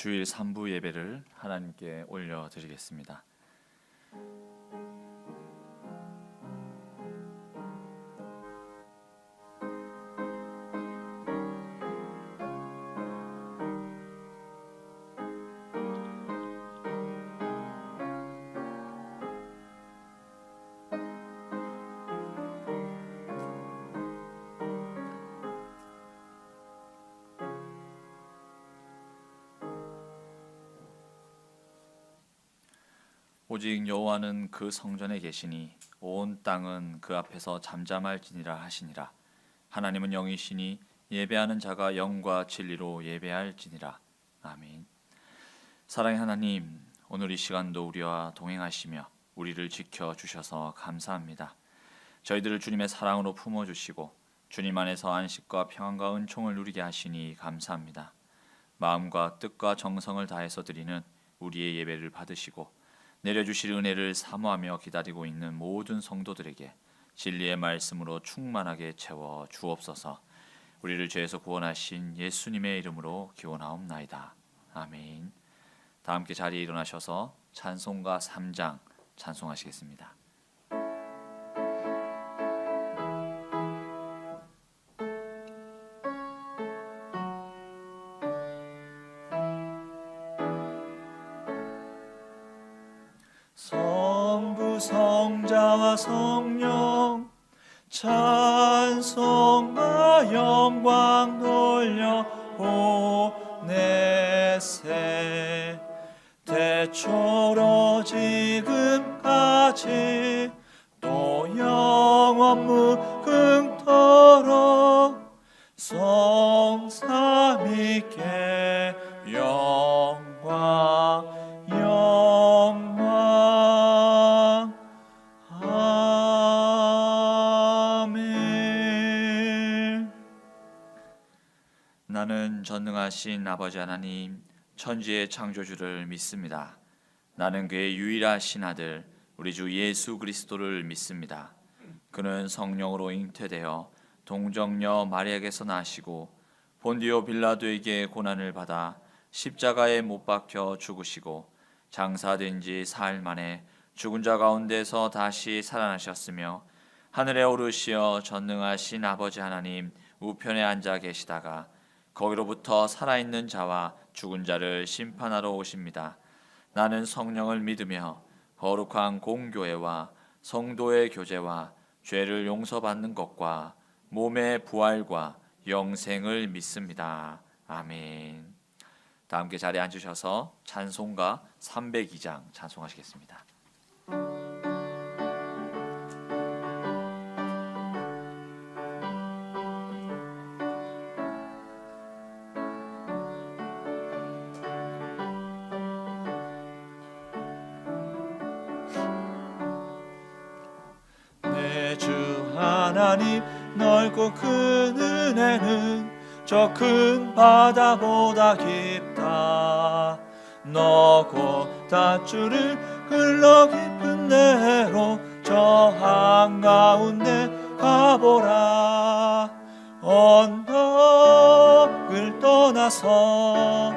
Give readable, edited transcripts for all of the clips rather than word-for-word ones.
주일 3부 예배를 하나님께 올려드리겠습니다. 오직 여호와는 그 성전에 계시니 온 땅은 그 앞에서 잠잠할지니라 하시니라. 하나님은 영이시니 예배하는 자가 영과 진리로 예배할지니라. 아멘. 사랑의 하나님, 오늘 이 시간도 우리와 동행하시며 우리를 지켜주셔서 감사합니다. 저희들을 주님의 사랑으로 품어주시고 주님 안에서 안식과 평안과 은총을 누리게 하시니 감사합니다. 마음과 뜻과 정성을 다해서 드리는 우리의 예배를 받으시고 내려주실 은혜를 사모하며 기다리고 있는 모든 성도들에게 진리의 말씀으로 충만하게 채워 주옵소서. 우리를 죄에서 구원하신 예수님의 이름으로 기원하옵나이다. 아멘. 다 함께 자리에 일어나셔서 찬송가 3장 찬송하시겠습니다. 성부 성자와 성령 찬송과 영광 돌려 보내세. 대초로 지금까지 또 영원 무궁토록 성삼위께 영광 아멘. 나는 전능하신 아버지 하나님, 천지의 창조주를 믿습니다. 나는 그의 유일하신 아들 우리 주 예수 그리스도를 믿습니다. 그는 성령으로 잉태되어 동정녀 마리아에게서 나시고 본디오 빌라도에게 고난을 받아 십자가에 못 박혀 죽으시고 장사된 지 사흘 만에 죽은 자 가운데서 다시 살아나셨으며 하늘에 오르시어 전능하신 아버지 하나님 우편에 앉아 계시다가 거기로부터 살아있는 자와 죽은 자를 심판하러 오십니다. 나는 성령을 믿으며 거룩한 공교회와 성도의 교제와 죄를 용서받는 것과 몸의 부활과 영생을 믿습니다. 아멘. 다 함께 자리에 앉으셔서 찬송가 302장 찬송하시겠습니다. 내 주 하나님 넓고 큰 은혜는 저 큰 바다보다 깊다. 너고 닷줄을 흘러 깊은 데로 저 한가운데 가보라. 언덕을 떠나서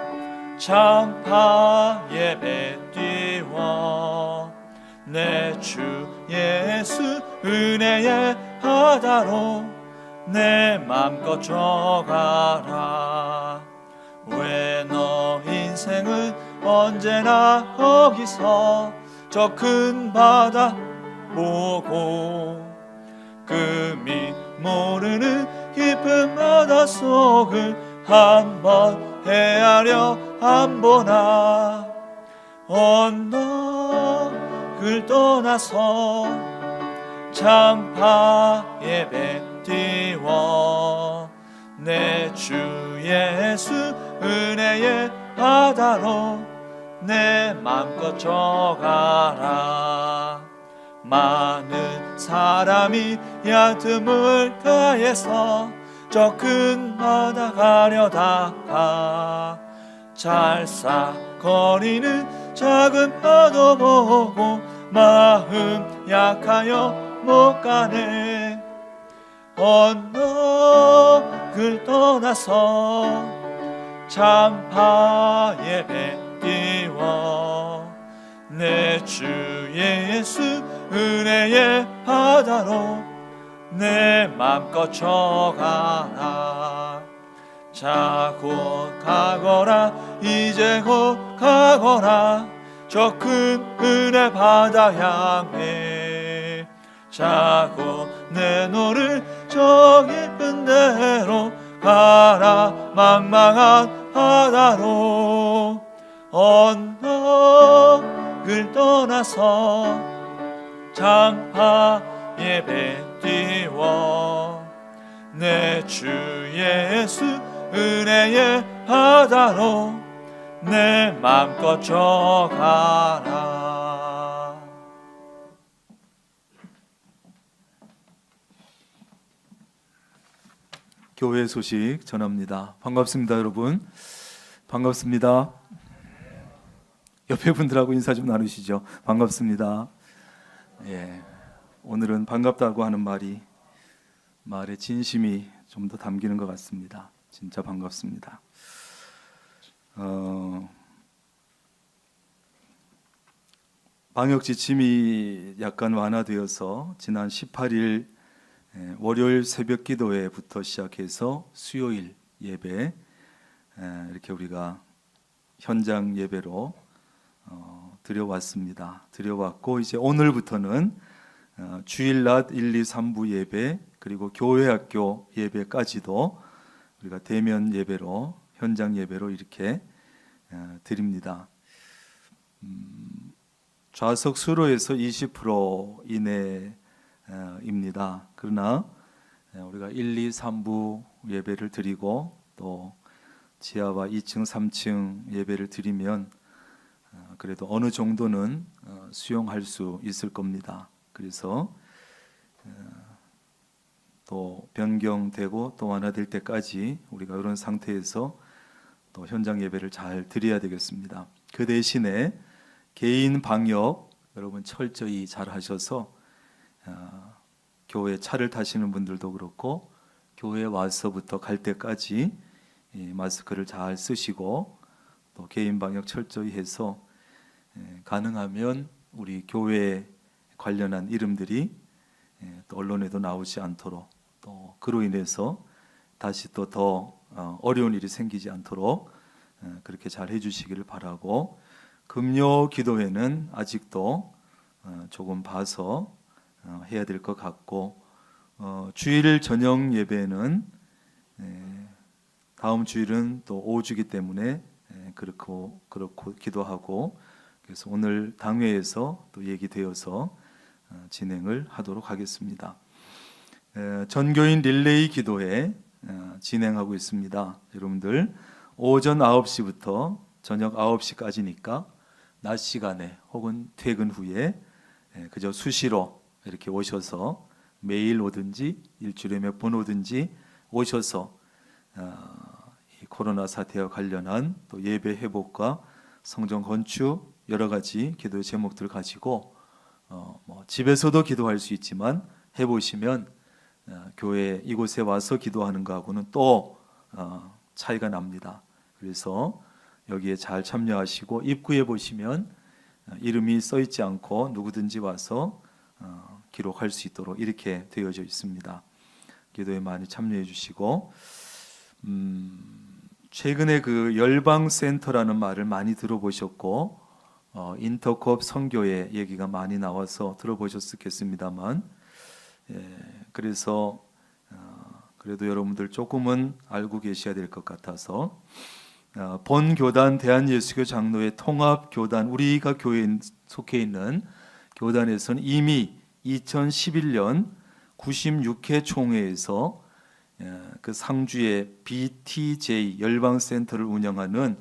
창파에 배 띄워 내 주 예수 은혜의 바다로 내 맘껏 들어가라. 왜 너 인생은 언제나 거기서 저 큰 바다 보고 금이 모르는 깊은 바다 속을 한번 헤아려 안 보나. 언덕을 떠나서 창파에 배 띄워 내 주 예수 은혜의 바다로 내 맘껏 들어가라. 많은 사람이 얕음을 가해서 저 큰 바다 가려다가 잘싹거리는 작은 파도 보고 마음 약하여 못 가네. 언덕을 떠나서 장파 예배 띄워 내 주 예수 은혜의 바다로 내 맘껏 쳐가라. 자 곧 가거라 이제 곧 가거라 저 큰 은혜 바다 향해. 자 곧 내 노를 저 깊은 데로 가라 망망한 바다로. 언덕을 떠나서 장파 예배 띄워 내 주 예수 은혜의 바다로 내 맘껏 쳐가라. 교회 소식 전합니다. 반갑습니다, 여러분. 반갑습니다. 옆에 분들하고 인사 좀 나누시죠. 반갑습니다. 예, 오늘은 반갑다고 하는 말의 진심이 좀 더 담기는 것 같습니다. 진짜 반갑습니다. 방역 지침이 약간 완화되어서 지난 18일 월요일 새벽 기도회부터 시작해서 수요일 예배 이렇게 우리가 현장 예배로 드려왔습니다. 드려왔고 이제 오늘부터는 주일 낮 1, 2, 3부 예배 그리고 교회 학교 예배까지도 우리가 대면 예배로 현장 예배로 이렇게 드립니다. 좌석 수로에서 20% 이내입니다. 그러나 우리가 1, 2, 3부 예배를 드리고 또 지하와 2층, 3층 예배를 드리면 그래도 어느 정도는 수용할 수 있을 겁니다. 그래서 또 변경되고 또 완화될 때까지 우리가 이런 상태에서 또 현장 예배를 잘 드려야 되겠습니다. 그 대신에 개인 방역 여러분 철저히 잘 하셔서 교회 차를 타시는 분들도 그렇고 교회 와서부터 갈 때까지 마스크를 잘 쓰시고 또 개인 방역 철저히 해서 가능하면 우리 교회 관련한 이름들이 또 언론에도 나오지 않도록 또 그로 인해서 다시 또 더 어려운 일이 생기지 않도록 그렇게 잘 해주시기를 바라고, 금요 기도회는 아직도 조금 봐서 해야 될 것 같고 주일 저녁 예배는 다음 주일은 또 5주기 때문에 그렇고 기도하고 그래서 오늘 당회에서 또 얘기되어서 진행을 하도록 하겠습니다. 전교인 릴레이 기도회 진행하고 있습니다. 여러분들 오전 9시부터 저녁 9시까지니까 낮 시간에 혹은 퇴근 후에 그저 수시로 이렇게 오셔서 매일 오든지 일주일에 몇 번 오든지 오셔서 이 코로나 사태와 관련한 또 예배 회복과 성전 건축 여러 가지 기도의 제목들 가지고 집에서도 기도할 수 있지만 해보시면 교회 이곳에 와서 기도하는 거하고는 또 차이가 납니다. 그래서 여기에 잘 참여하시고 입구에 보시면 이름이 써 있지 않고 누구든지 와서 기록할 수 있도록 이렇게 되어져 있습니다. 기도에 많이 참여해 주시고 최근에 그 열방센터라는 말을 많이 들어보셨고 인터콥 선교회 얘기가 많이 나와서 들어보셨겠습니다만 그래서 그래도 여러분들 조금은 알고 계셔야 될 것 같아서 본 교단 대한예수교 장로회 통합교단 우리가 교회에 속해 있는 교단에서는 이미 2011년 96회 총회에서 그 상주의 BTJ 열방센터를 운영하는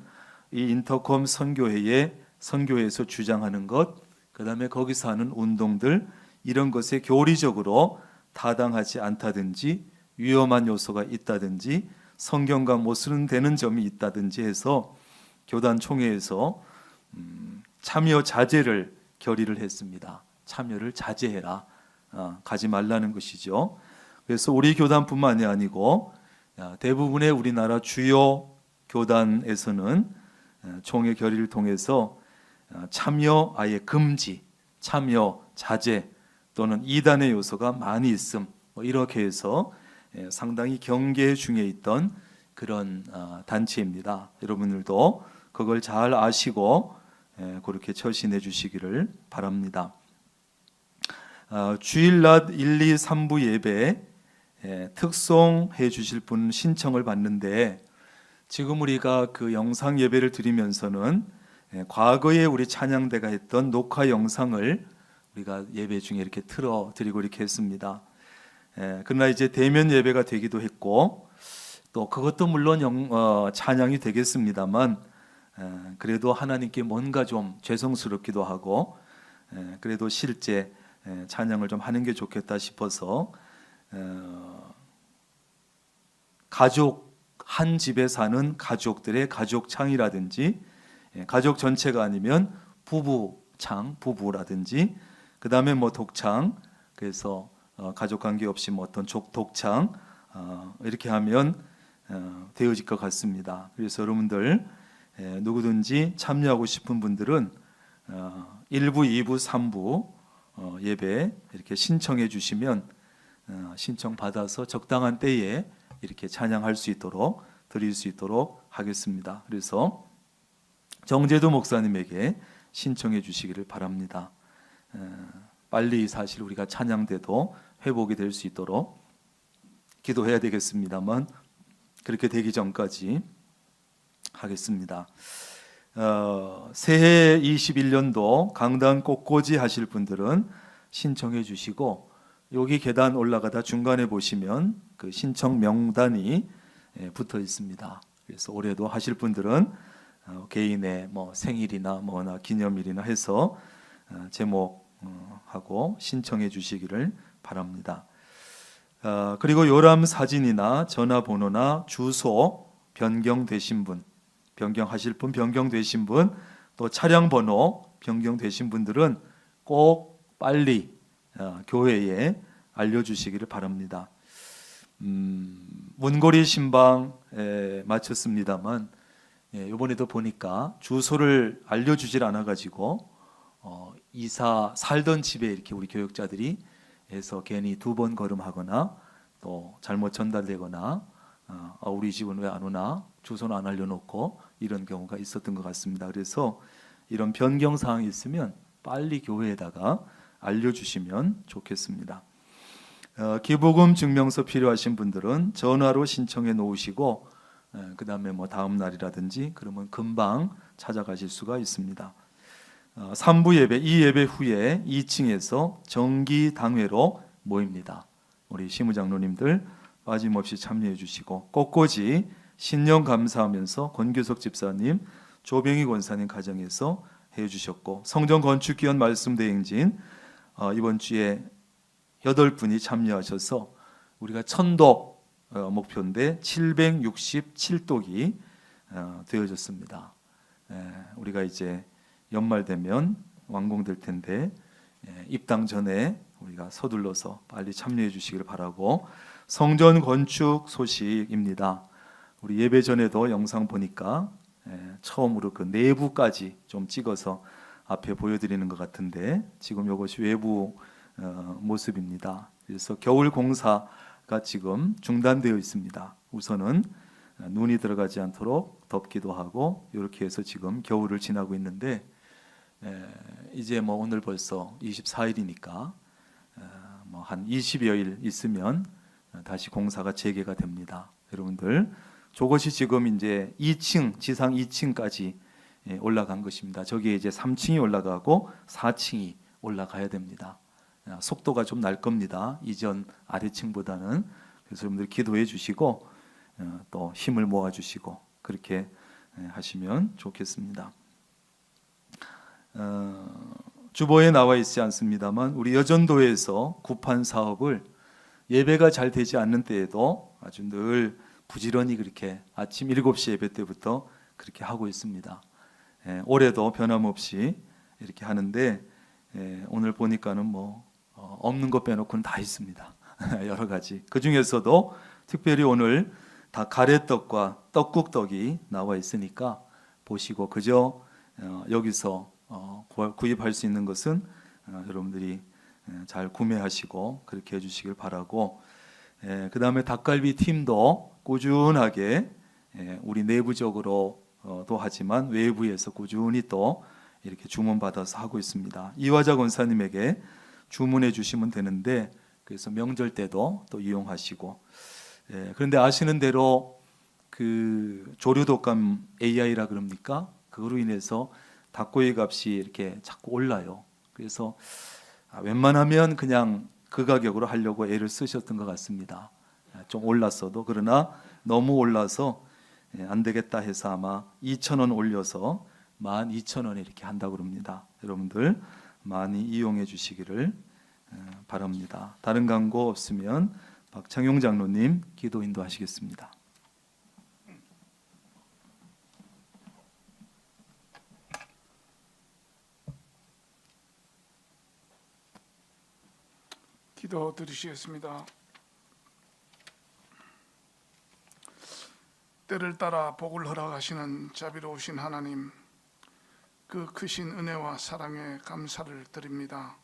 이 인터콤 선교회의 선교회에서 주장하는 것, 그 다음에 거기서 하는 운동들 이런 것에 교리적으로 타당하지 않다든지 위험한 요소가 있다든지 성경과 못쓰는 되는 점이 있다든지 해서 교단 총회에서 참여 자제를 결의를 했습니다. 참여를 자제해라, 가지 말라는 것이죠. 그래서 우리 교단뿐만이 아니고 대부분의 우리나라 주요 교단에서는 총회 결의를 통해서 참여 아예 금지, 참여 자제 또는 이단의 요소가 많이 있음, 이렇게 해서 상당히 경계 중에 있던 그런 단체입니다. 여러분들도 그걸 잘 아시고 그렇게 처신해 주시기를 바랍니다. 주일낮 1, 2, 3부 예배 특송해 주실 분 신청을 받는데, 지금 우리가 그 영상 예배를 드리면서는 과거에 우리 찬양대가 했던 녹화 영상을 우리가 예배 중에 이렇게 틀어 드리고 이렇게 했습니다. 그러나 이제 대면 예배가 되기도 했고, 또 그것도 물론 찬양이 되겠습니다만, 그래도 하나님께 뭔가 좀 죄송스럽기도 하고, 그래도 실제 찬양을 좀 하는 게 좋겠다 싶어서 가족, 한 집에 사는 가족들의 가족창이라든지, 가족 전체가 아니면 부부창, 부부라든지, 그 다음에 뭐 독창, 그래서 가족 관계 없이 뭐 어떤 독창, 이렇게 하면 되어질 것 같습니다. 그래서 여러분들 누구든지 참여하고 싶은 분들은 1부, 2부, 3부 예배 이렇게 신청해 주시면 신청 받아서 적당한 때에 이렇게 찬양할 수 있도록, 드릴 수 있도록 하겠습니다. 그래서 정재도 목사님에게 신청해 주시기를 바랍니다. 빨리 사실 우리가 찬양대도 회복이 될 수 있도록 기도해야 되겠습니다만, 그렇게 되기 전까지 하겠습니다. 새해 21년도 강단 꽃꽂이 하실 분들은 신청해 주시고, 여기 계단 올라가다 중간에 보시면 그 신청 명단이 붙어 있습니다. 그래서 올해도 하실 분들은 개인의 뭐 생일이나 뭐나 기념일이나 해서 제목하고 신청해 주시기를 바랍니다. 그리고 요람 사진이나 전화번호나 주소 변경되신 분, 변경하실 분, 변경되신 분, 또 차량 번호 변경되신 분들은 꼭 빨리 교회에 알려주시기를 바랍니다. 문고리 신방 마쳤습니다만, 이번에도 보니까 주소를 알려주질 않아가지고 이사 살던 집에 이렇게 우리 교역자들이 해서 괜히 2번 걸음하거나 또 잘못 전달되거나 우리 집은 왜 안 오나, 주소는 안 알려놓고, 이런 경우가 있었던 것 같습니다. 그래서 이런 변경 사항이 있으면 빨리 교회에다가 알려주시면 좋겠습니다. 기부금 증명서 필요하신 분들은 전화로 신청해 놓으시고, 그 다음에 뭐 다음 날이라든지 그러면 금방 찾아가실 수가 있습니다. 3부 예배, 이 예배 후에 2층에서 정기당회로 모입니다. 우리 시무장로님들 빠짐없이 참여해 주시고, 꽃꽂이 신년 감사하면서 권규석 집사님, 조병희 권사님 가정에서 해주셨고, 성전 건축 기원 말씀 대행진 이번 주에 8분이 참여하셔서 우리가 1000독 목표인데 767독이 되어졌습니다. 우리가 이제 연말 되면 완공될 텐데 입당 전에 우리가 서둘러서 빨리 참여해 주시기를 바라고, 성전 건축 소식입니다. 우리 예배 전에도 영상 보니까 처음으로 그 내부까지 좀 찍어서 앞에 보여드리는 것 같은데, 지금 이것이 외부 모습입니다. 그래서 겨울 공사가 지금 중단되어 있습니다. 우선은 눈이 들어가지 않도록 덮기도 하고, 이렇게 해서 지금 겨울을 지나고 있는데, 이제 뭐 오늘 벌써 24일이니까 뭐 한 20여일 있으면 다시 공사가 재개가 됩니다. 여러분들, 저것이 지금 이제 2층, 지상 2층까지 올라간 것입니다. 저기에 이제 3층이 올라가고 4층이 올라가야 됩니다. 속도가 좀 날 겁니다. 이전 아래층보다는. 그래서 여러분들 기도해 주시고 또 힘을 모아 주시고 그렇게 하시면 좋겠습니다. 주보에 나와 있지 않습니다만, 우리 여전도에서 구판 사업을 예배가 잘 되지 않는 때에도 아주 늘 부지런히 그렇게 아침 7시 예배 때부터 그렇게 하고 있습니다. 올해도 변함없이 이렇게 하는데, 오늘 보니까는 뭐 없는 것 빼놓고는 다 있습니다. 여러 가지. 그 중에서도 특별히 오늘 다 가래떡과 떡국떡이 나와 있으니까 보시고 그저 여기서 구입할 수 있는 것은 여러분들이 잘 구매하시고 그렇게 해주시길 바라고, 그 다음에 닭갈비 팀도 꾸준하게 우리 내부적으로도 하지만 외부에서 꾸준히 또 이렇게 주문받아서 하고 있습니다. 이화자 권사님에게 주문해 주시면 되는데, 그래서 명절 때도 또 이용하시고, 그런데 아시는 대로 그 조류독감 AI라 그럽니까? 그거로 인해서 닭고기 값이 이렇게 자꾸 올라요. 그래서 웬만하면 그냥 그 가격으로 하려고 애를 쓰셨던 것 같습니다. 좀 올랐어도, 그러나 너무 올라서 안 되겠다 해서 아마 2,000원 올려서 12,000원에 이렇게 한다고 그럽니다. 여러분들 많이 이용해 주시기를 바랍니다. 다른 광고 없으면 박창용 장로님 기도 인도하시겠습니다. 기도 드리시겠습니다. 때를 따라 복을 허락하시는 자비로우신 하나님, 그 크신 은혜와 사랑에 감사를 드립니다.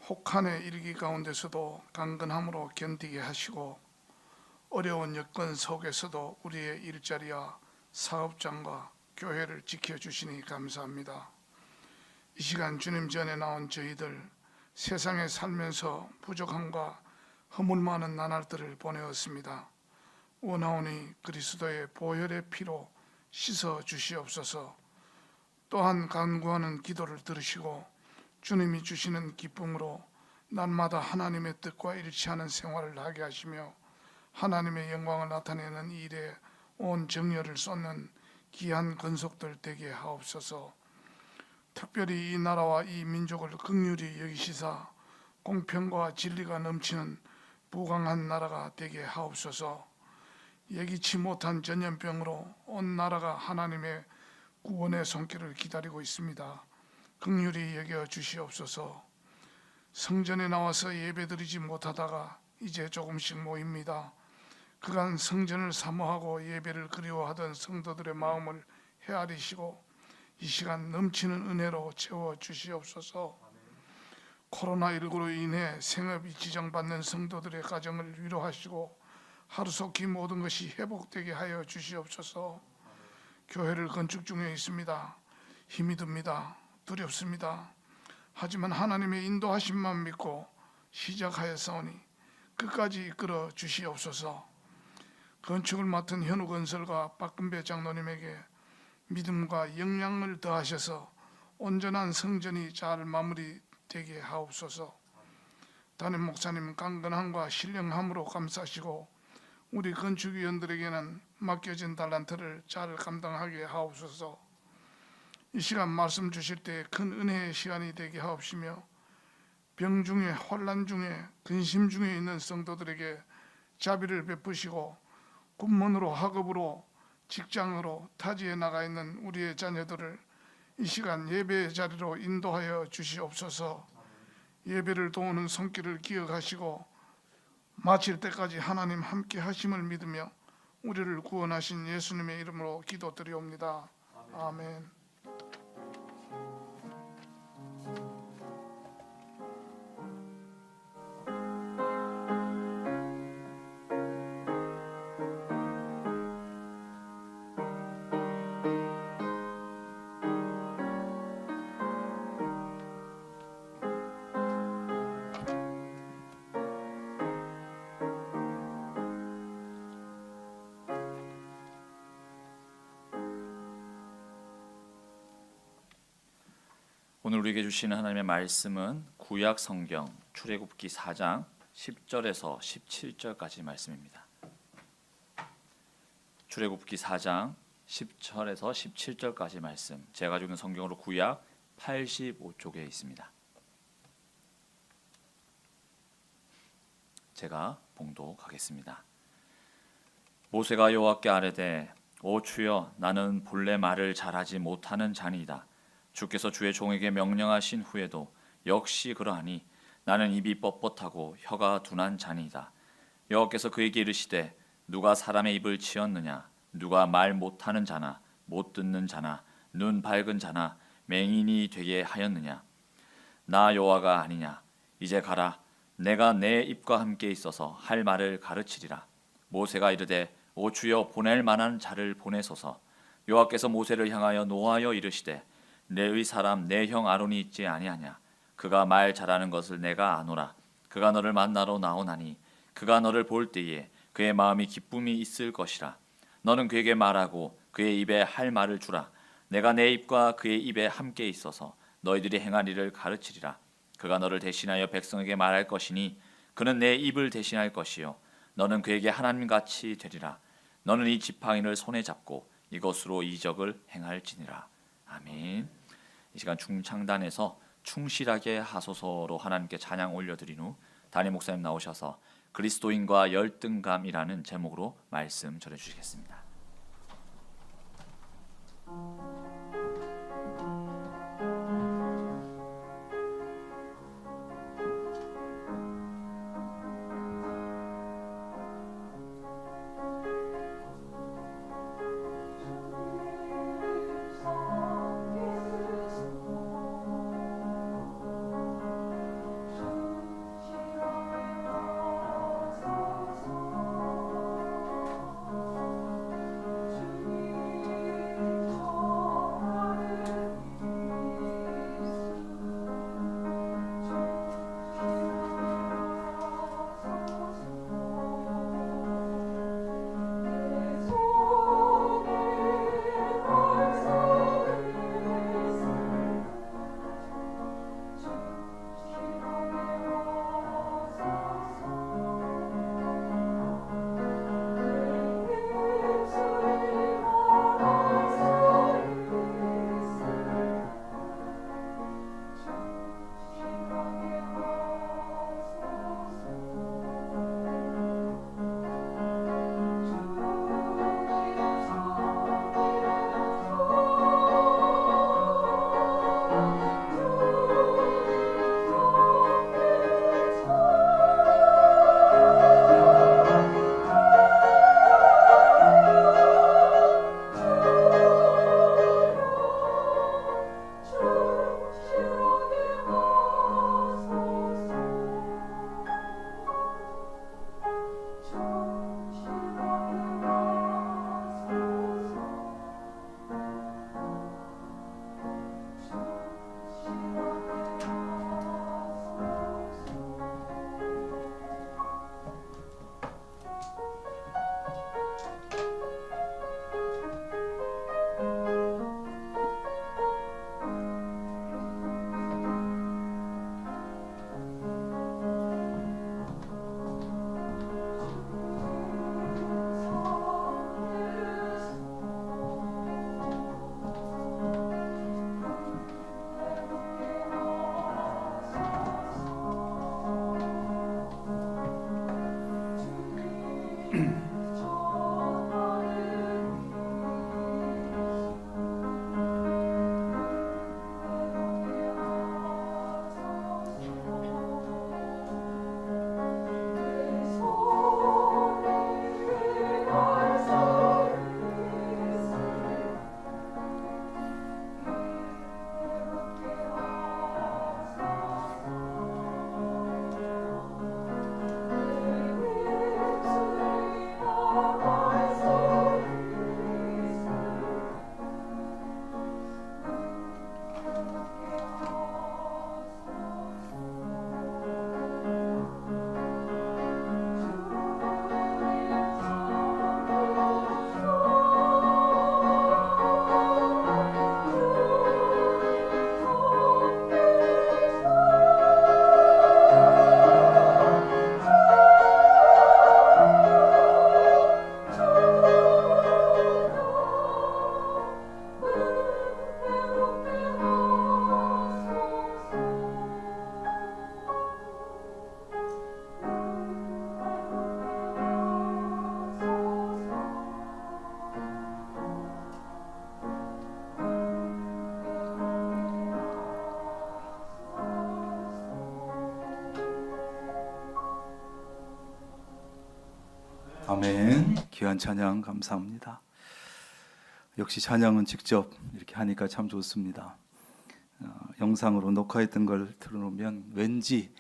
혹한의 일기 가운데서도 강건함으로 견디게 하시고 어려운 여건 속에서도 우리의 일자리와 사업장과 교회를 지켜주시니 감사합니다. 이 시간 주님 전에 나온 저희들, 세상에 살면서 부족함과 허물 많은 나날들을 보내었습니다. 원하오니 그리스도의 보혈의 피로 씻어 주시옵소서. 또한 간구하는 기도를 들으시고 주님이 주시는 기쁨으로 날마다 하나님의 뜻과 일치하는 생활을 하게 하시며 하나님의 영광을 나타내는 일에 온 정열을 쏟는 귀한 건속들 되게 하옵소서. 특별히 이 나라와 이 민족을 긍휼히 여기시사 공평과 진리가 넘치는 부강한 나라가 되게 하옵소서. 예기치 못한 전염병으로 온 나라가 하나님의 구원의 손길을 기다리고 있습니다. 긍휼히 여겨 주시옵소서. 성전에 나와서 예배드리지 못하다가 이제 조금씩 모입니다. 그간 성전을 사모하고 예배를 그리워하던 성도들의 마음을 헤아리시고 이 시간 넘치는 은혜로 채워 주시옵소서. 코로나19로 인해 생업이 지장받는 성도들의 가정을 위로하시고 하루속히 모든 것이 회복되게 하여 주시옵소서. 교회를 건축 중에 있습니다. 힘이 듭니다. 두렵습니다. 하지만 하나님의 인도하심만 믿고 시작하였사오니 끝까지 이끌어 주시옵소서. 건축을 맡은 현우건설과 박근배 장로님에게 믿음과 영향을 더하셔서 온전한 성전이 잘 마무리되게 하옵소서. 담임 목사님 강건함과 신령함으로 감싸시고 우리 건축위원들에게는 맡겨진 달란트를 잘 감당하게 하옵소서. 이 시간 말씀 주실 때 큰 은혜의 시간이 되게 하옵시며 병 중에 혼란 중에 근심 중에 있는 성도들에게 자비를 베푸시고 군문으로 학업으로 직장으로 타지에 나가 있는 우리의 자녀들을 이 시간 예배의 자리로 인도하여 주시옵소서. 예배를 도우는 손길을 기억하시고 마칠 때까지 하나님 함께 하심을 믿으며 우리를 구원하신 예수님의 이름으로 기도드리옵니다. 아멘. 오늘 우리에게 주시는 하나님의 말씀은 구약 성경 출애굽기 4장 10절에서 17절까지 말씀입니다. 출애굽기 4장 10절에서 17절까지 말씀, 제가 가지고 있는 성경으로 구약 85쪽에 있습니다. 제가 봉독하겠습니다. 모세가 여호와께 아뢰되 오 주여, 나는 본래 말을 잘하지 못하는 자니이다. 주께서 주의 종에게 명령하신 후에도 역시 그러하니 나는 입이 뻣뻣하고 혀가 둔한 자니이다. 여호와께서 그에게 이르시되 누가 사람의 입을 치었느냐? 누가 말 못하는 자나 못 듣는 자나 눈 밝은 자나 맹인이 되게 하였느냐? 나 여호와가 아니냐? 이제 가라. 내가 내 입과 함께 있어서 할 말을 가르치리라. 모세가 이르되 오 주여 보낼 만한 자를 보내소서. 여호와께서 모세를 향하여 노하여 이르시되 레위 사람 내 형 아론이 있지 아니하냐? 그가 말 잘하는 것을 내가 아노라. 그가 너를 만나러 나오나니 그가 너를 볼 때에 그의 마음이 기쁨이 있을 것이라. 너는 그에게 말하고 그의 입에 할 말을 주라. 내가 내 입과 그의 입에 함께 있어서 너희들이 행할 일을 가르치리라. 그가 너를 대신하여 백성에게 말할 것이니 그는 내 입을 대신할 것이요 너는 그에게 하나님같이 되리라. 너는 이 지팡이를 손에 잡고 이것으로 이적을 행할지니라. 아멘. 이 시간 중창단에서 충실하게 하소서로 하나님께 찬양 올려드린 후 담임 목사님 나오셔서 그리스도인과 열등감이라는 제목으로 말씀 전해주시겠습니다. 아멘. 귀한 찬양 감사합니다. 역시 찬양은 직접 이렇게 하니까 참 좋습니다. 영상으로 녹화했던 걸 틀어놓으면 왠지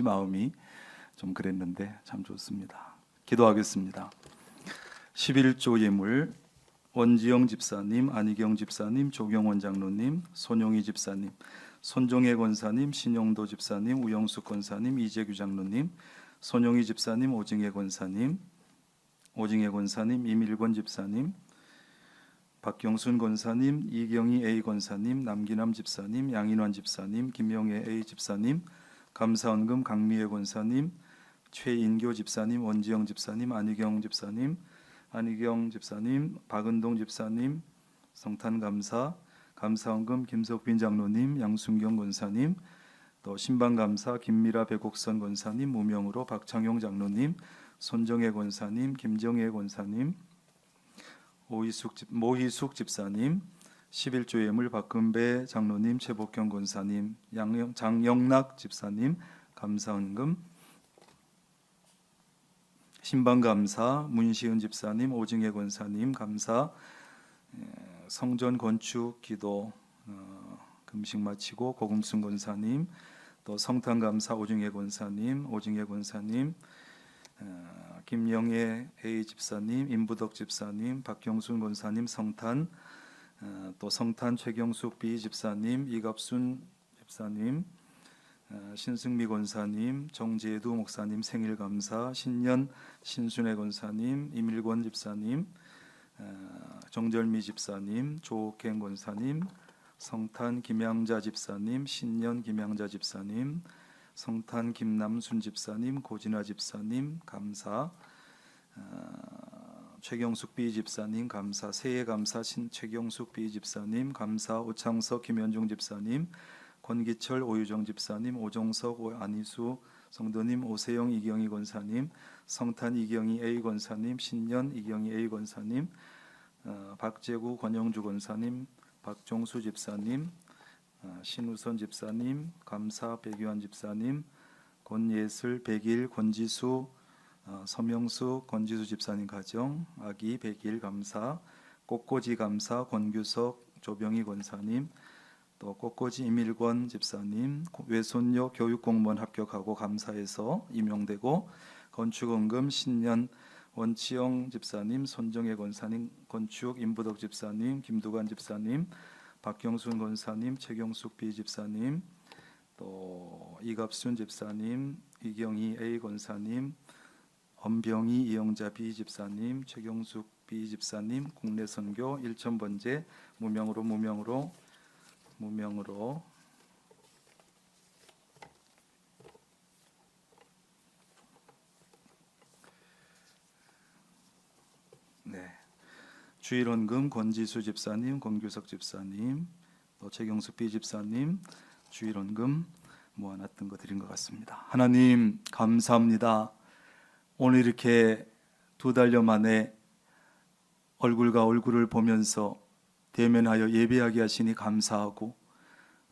마음이 좀 그랬는데 참 좋습니다. 기도하겠습니다. 11조 예물 원지영 집사님, 안희경 집사님, 조경원 장로님, 손용희 집사님, 손종혜 권사님, 신용도 집사님, 우영숙 권사님, 이재규 장로님, 손용희 집사님, 오징혜 권사님, 이밀권 집사님, 박경순 권사님, 이경희 A 권사님, 남기남 집사님, 양인환 집사님, 김영애 A 집사님, 감사원금 강미애 권사님, 최인교 집사님, 원지영 집사님, 안희경 집사님, 박은동 집사님, 성탄감사, 감사원금 김석빈 장로님, 양순경 권사님, 또 신방감사 김미라 백옥선 권사님, 무명으로 박창용 장로님, 손정혜 권사님, 김정혜 권사님, 모희숙 집사님, 11조 예물 박금배 장로님, 최복경 권사님, 장영락 집사님, 감사헌금, 신방감사 문시은 집사님, 오징혜 권사님, 감사, 성전 건축 기도 금식 마치고 고금순 권사님, 또 성탄감사 오징혜 권사님, 김영애 A 집사님, 임부덕 집사님, 박경순 권사님, 성탄, 또 성탄 최경숙 B 집사님, 이갑순 집사님, 신승미 권사님, 정재두 목사님 생일 감사, 신년 신순애 권사님, 이밀권 집사님, 정절미 집사님, 조옥행 권사님, 성탄 김양자 집사님, 신년 김양자 집사님, 성탄 김남순 집사님, 고진아 집사님, 감사, 최경숙 B 집사님, 감사, 새해 감사 최경숙 B 집사님, 감사, 오창석 김현중 집사님, 권기철 오유정 집사님, 오종석 안희수 성도님, 오세영 이경희 권사님, 성탄 이경희 A 권사님, 신년 이경희 A 권사님, 박재구 권영주 권사님, 박종수 집사님, 신우선 집사님, 감사 백유한 집사님, 권예슬 백일 권지수 서명숙 권지수 집사님 가정, 아기 백일 감사, 꽃꽂이 감사 권규석 조병희 권사님, 또 꽃꽂이 이밀권 집사님, 외손녀 교육공무원 합격하고 감사해서 임용되고, 건축원금 신년 원치영 집사님, 손정혜 권사님, 건축 임부덕 집사님, 김두관 집사님, 박경순 권사님, 최경숙 B 집사님, 또 이갑순 집사님, 이경희 A 권사님, 엄병희 이영자 B 집사님, 최경숙 B 집사님, 국내 선교 1,000번째 무명으로 주일원금 권지수 집사님, 권규석 집사님, 또 최경숙 B 집사님 주일원금 모아놨던 거 드린 것 같습니다. 하나님 감사합니다. 오늘 이렇게 2달여 만에 얼굴과 얼굴을 보면서 대면하여 예배하게 하시니 감사하고,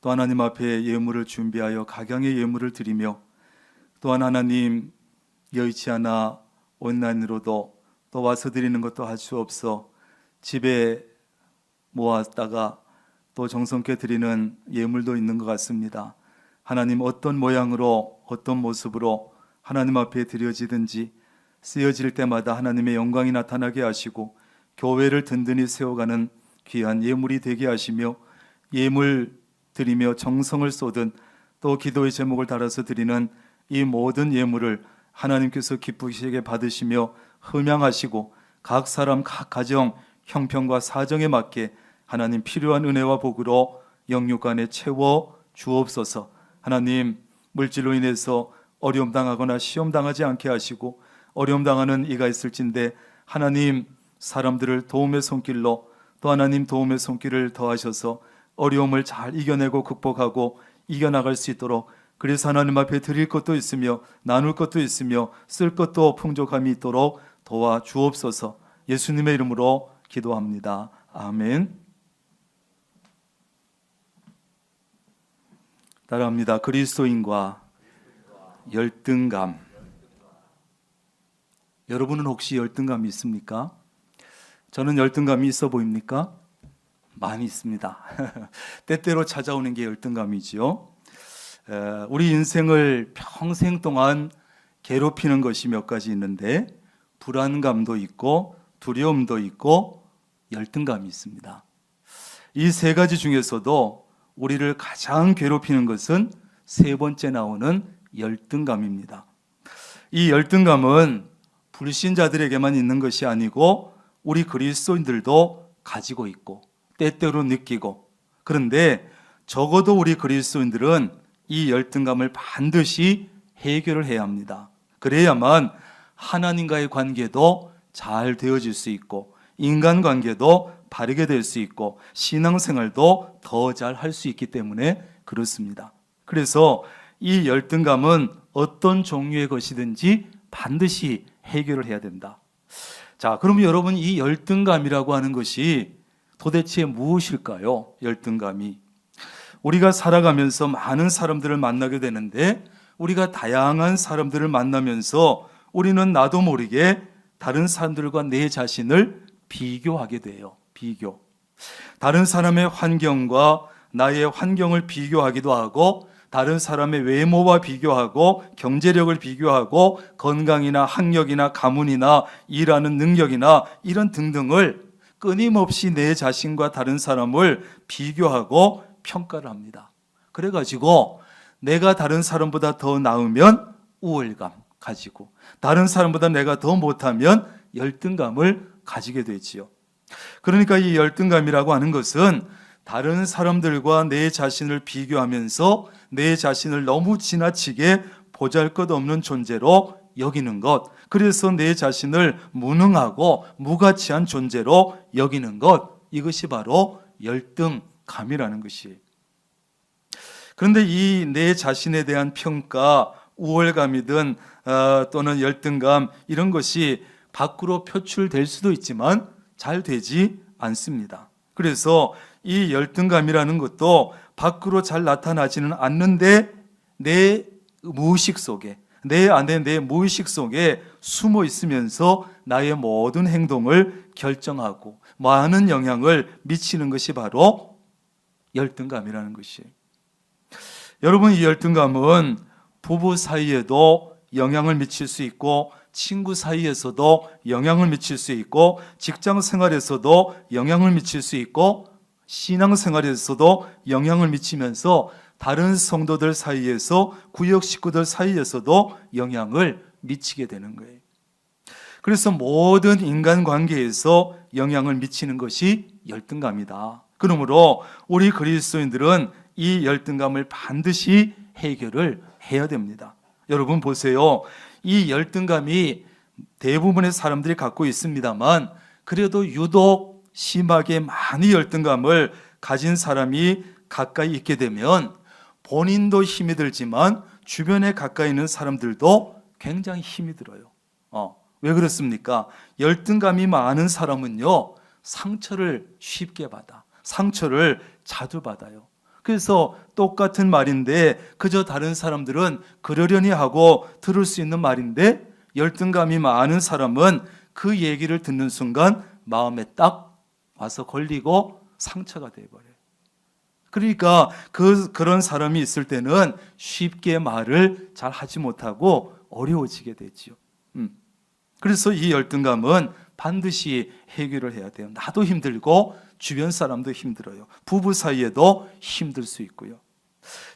또 하나님 앞에 예물을 준비하여 각양의 예물을 드리며, 또한 하나님 여의치 않아 온라인으로도 또 와서 드리는 것도 할 수 없어 집에 모았다가 또 정성케 드리는 예물도 있는 것 같습니다. 하나님 어떤 모양으로 어떤 모습으로 하나님 앞에 드려지든지 쓰여질 때마다 하나님의 영광이 나타나게 하시고 교회를 든든히 세워가는 귀한 예물이 되게 하시며, 예물 드리며 정성을 쏟은 또 기도의 제목을 달아서 드리는 이 모든 예물을 하나님께서 기쁘시게 받으시며 흠양하시고 각 사람 각 가정 형편과 사정에 맞게 하나님 필요한 은혜와 복으로 영육간에 채워 주옵소서. 하나님 물질로 인해서 어려움 당하거나 시험 당하지 않게 하시고, 어려움 당하는 이가 있을진데 하나님 사람들을 도움의 손길로 또 하나님 도움의 손길을 더하셔서 어려움을 잘 이겨내고 극복하고 이겨나갈 수 있도록, 그래서 하나님 앞에 드릴 것도 있으며 나눌 것도 있으며 쓸 것도 풍족함이 있도록 도와주옵소서. 예수님의 이름으로 기도합니다. 아멘. 따라합니다. 그리스도인과 열등감. 여러분은 혹시 열등감이 있습니까? 저는 열등감이 있어 보입니까? 많이 있습니다. 때때로 찾아오는 게 열등감이지요. 우리 인생을 평생 동안 괴롭히는 것이 몇 가지 있는데 불안감도 있고 두려움도 있고 열등감이 있습니다. 이 세 가지 중에서도 우리를 가장 괴롭히는 것은 세 번째 나오는 열등감입니다. 이 열등감은 불신자들에게만 있는 것이 아니고 우리 그리스도인들도 가지고 있고 때때로 느끼고, 그런데 적어도 우리 그리스도인들은 이 열등감을 반드시 해결을 해야 합니다. 그래야만 하나님과의 관계도 잘 되어질 수 있고 인간관계도 바르게 될 수 있고 신앙생활도 더 잘 할 수 있기 때문에 그렇습니다. 그래서 이 열등감은 어떤 종류의 것이든지 반드시 해결을 해야 된다. 자, 그럼 여러분, 이 열등감이라고 하는 것이 도대체 무엇일까요? 열등감이. 우리가 살아가면서 많은 사람들을 만나게 되는데 우리가 다양한 사람들을 만나면서 우리는 나도 모르게 다른 사람들과 내 자신을 비교하게 돼요. 비교. 다른 사람의 환경과 나의 환경을 비교하기도 하고 다른 사람의 외모와 비교하고 경제력을 비교하고 건강이나 학력이나 가문이나 일하는 능력이나 이런 등등을 끊임없이 내 자신과 다른 사람을 비교하고 평가를 합니다. 그래가지고 내가 다른 사람보다 더 나으면 우월감 가지고 다른 사람보다 내가 더 못하면 열등감을 가지게 되지요. 그러니까 이 열등감이라고 하는 것은 다른 사람들과 내 자신을 비교하면서 내 자신을 너무 지나치게 보잘것없는 존재로 여기는 것, 그래서 내 자신을 무능하고 무가치한 존재로 여기는 것, 이것이 바로 열등감이라는 것이에요. 그런데 이 내 자신에 대한 평가, 우월감이든 또는 열등감, 이런 것이 밖으로 표출될 수도 있지만 잘 되지 않습니다. 그래서 이 열등감이라는 것도 밖으로 잘 나타나지는 않는데 내 무의식 속에, 내 안에 내 무의식 속에 숨어 있으면서 나의 모든 행동을 결정하고 많은 영향을 미치는 것이 바로 열등감이라는 것이에요. 여러분, 이 열등감은 부부 사이에도 영향을 미칠 수 있고 친구 사이에서도 영향을 미칠 수 있고 직장 생활에서도 영향을 미칠 수 있고 신앙 생활에서도 영향을 미치면서 다른 성도들 사이에서 구역 식구들 사이에서도 영향을 미치게 되는 거예요. 그래서 모든 인간관계에서 영향을 미치는 것이 열등감이다. 그러므로 우리 그리스도인들은 이 열등감을 반드시 해결을 해야 됩니다. 여러분 보세요. 이 열등감이 대부분의 사람들이 갖고 있습니다만 그래도 유독 심하게 많이 열등감을 가진 사람이 가까이 있게 되면 본인도 힘이 들지만 주변에 가까이 있는 사람들도 굉장히 힘이 들어요. 왜 그렇습니까? 열등감이 많은 사람은요, 상처를 쉽게 받아. 상처를 자주 받아요. 그래서 똑같은 말인데 그저 다른 사람들은 그러려니 하고 들을 수 있는 말인데 열등감이 많은 사람은 그 얘기를 듣는 순간 마음에 딱 와서 걸리고 상처가 돼버려요. 그러니까 그런 사람이 있을 때는 쉽게 말을 잘 하지 못하고 어려워지게 되지요. 그래서 이 열등감은 반드시 해결을 해야 돼요. 나도 힘들고 주변 사람도 힘들어요. 부부 사이에도 힘들 수 있고요.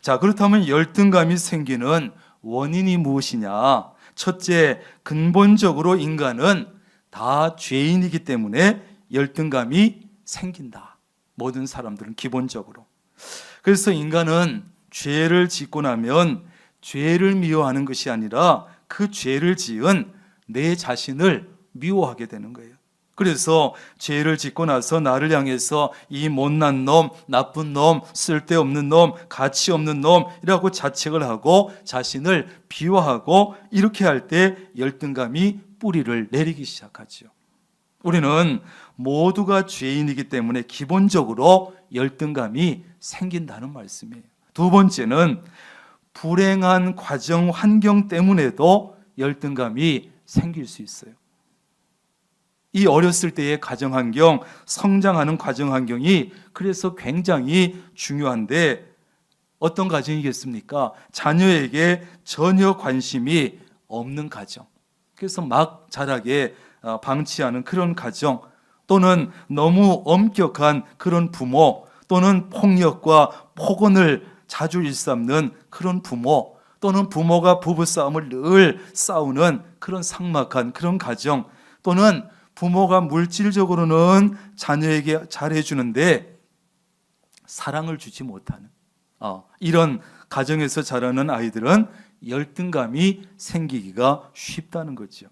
자, 그렇다면 열등감이 생기는 원인이 무엇이냐? 첫째, 근본적으로 인간은 다 죄인이기 때문에 열등감이 생긴다. 모든 사람들은 기본적으로. 그래서 인간은 죄를 짓고 나면 죄를 미워하는 것이 아니라 그 죄를 지은 내 자신을 미워하게 되는 거예요. 그래서 죄를 짓고 나서 나를 향해서 이 못난 놈, 나쁜 놈, 쓸데없는 놈, 가치 없는 놈이라고 자책을 하고 자신을 비호하고 이렇게 할 때 열등감이 뿌리를 내리기 시작하죠. 우리는 모두가 죄인이기 때문에 기본적으로 열등감이 생긴다는 말씀이에요. 두 번째는 불행한 과정, 환경 때문에도 열등감이 생길 수 있어요. 이 어렸을 때의 가정환경, 성장하는 가정환경이 그래서 굉장히 중요한데 어떤 가정이겠습니까? 자녀에게 전혀 관심이 없는 가정, 그래서 막 자라게 방치하는 그런 가정, 또는 너무 엄격한 그런 부모, 또는 폭력과 폭언을 자주 일삼는 그런 부모, 또는 부모가 부부싸움을 늘 싸우는 그런 삭막한 그런 가정, 또는 부모가 물질적으로는 자녀에게 잘해주는데 사랑을 주지 못하는 이런 가정에서 자라는 아이들은 열등감이 생기기가 쉽다는 거죠.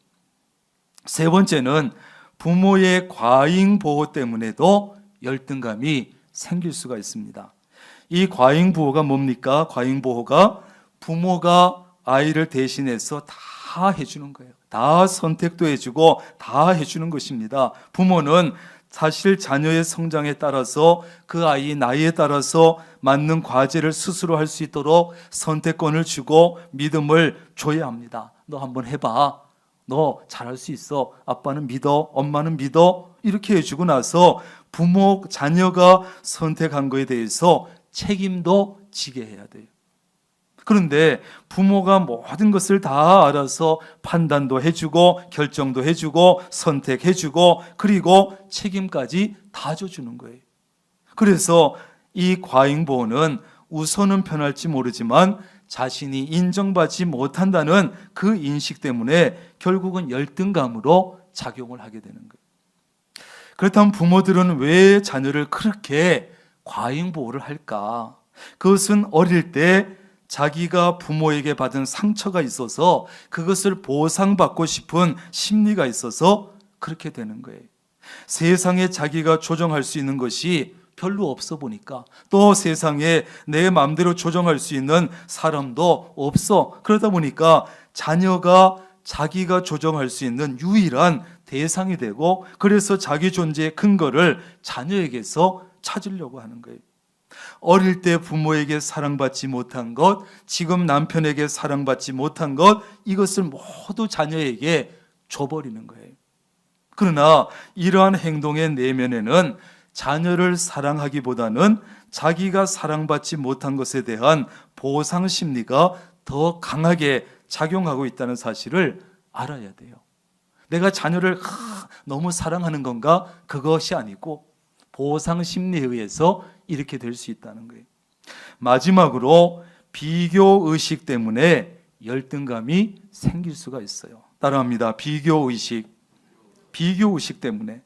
세 번째는 부모의 과잉 보호 때문에도 열등감이 생길 수가 있습니다. 이 과잉 보호가 뭡니까? 과잉 보호가 부모가 아이를 대신해서 다 해주는 거예요. 다 선택도 해주고 다 해주는 것입니다. 부모는 사실 자녀의 성장에 따라서 그 아이 나이에 따라서 맞는 과제를 스스로 할 수 있도록 선택권을 주고 믿음을 줘야 합니다. 너 한번 해봐. 너 잘할 수 있어. 아빠는 믿어. 엄마는 믿어. 이렇게 해주고 나서 부모, 자녀가 선택한 거에 대해서 책임도 지게 해야 돼요. 그런데 부모가 모든 것을 다 알아서 판단도 해주고 결정도 해주고 선택해주고 그리고 책임까지 다 져주는 거예요. 그래서 이 과잉보호는 우선은 편할지 모르지만 자신이 인정받지 못한다는 그 인식 때문에 결국은 열등감으로 작용을 하게 되는 거예요. 그렇다면 부모들은 왜 자녀를 그렇게 과잉보호를 할까? 그것은 어릴 때 자기가 부모에게 받은 상처가 있어서 그것을 보상받고 싶은 심리가 있어서 그렇게 되는 거예요. 세상에 자기가 조정할 수 있는 것이 별로 없어 보니까, 또 세상에 내 마음대로 조정할 수 있는 사람도 없어. 그러다 보니까 자녀가 자기가 조정할 수 있는 유일한 대상이 되고, 그래서 자기 존재의 근거를 자녀에게서 찾으려고 하는 거예요. 어릴 때 부모에게 사랑받지 못한 것, 지금 남편에게 사랑받지 못한 것, 이것을 모두 자녀에게 줘버리는 거예요. 그러나 이러한 행동의 내면에는 자녀를 사랑하기보다는 자기가 사랑받지 못한 것에 대한 보상 심리가 더 강하게 작용하고 있다는 사실을 알아야 돼요. 내가 자녀를 너무 사랑하는 건가? 그것이 아니고 보상 심리에 의해서 이렇게 될 수 있다는 거예요. 마지막으로 비교 의식 때문에 열등감이 생길 수가 있어요. 따라합니다. 비교 의식 때문에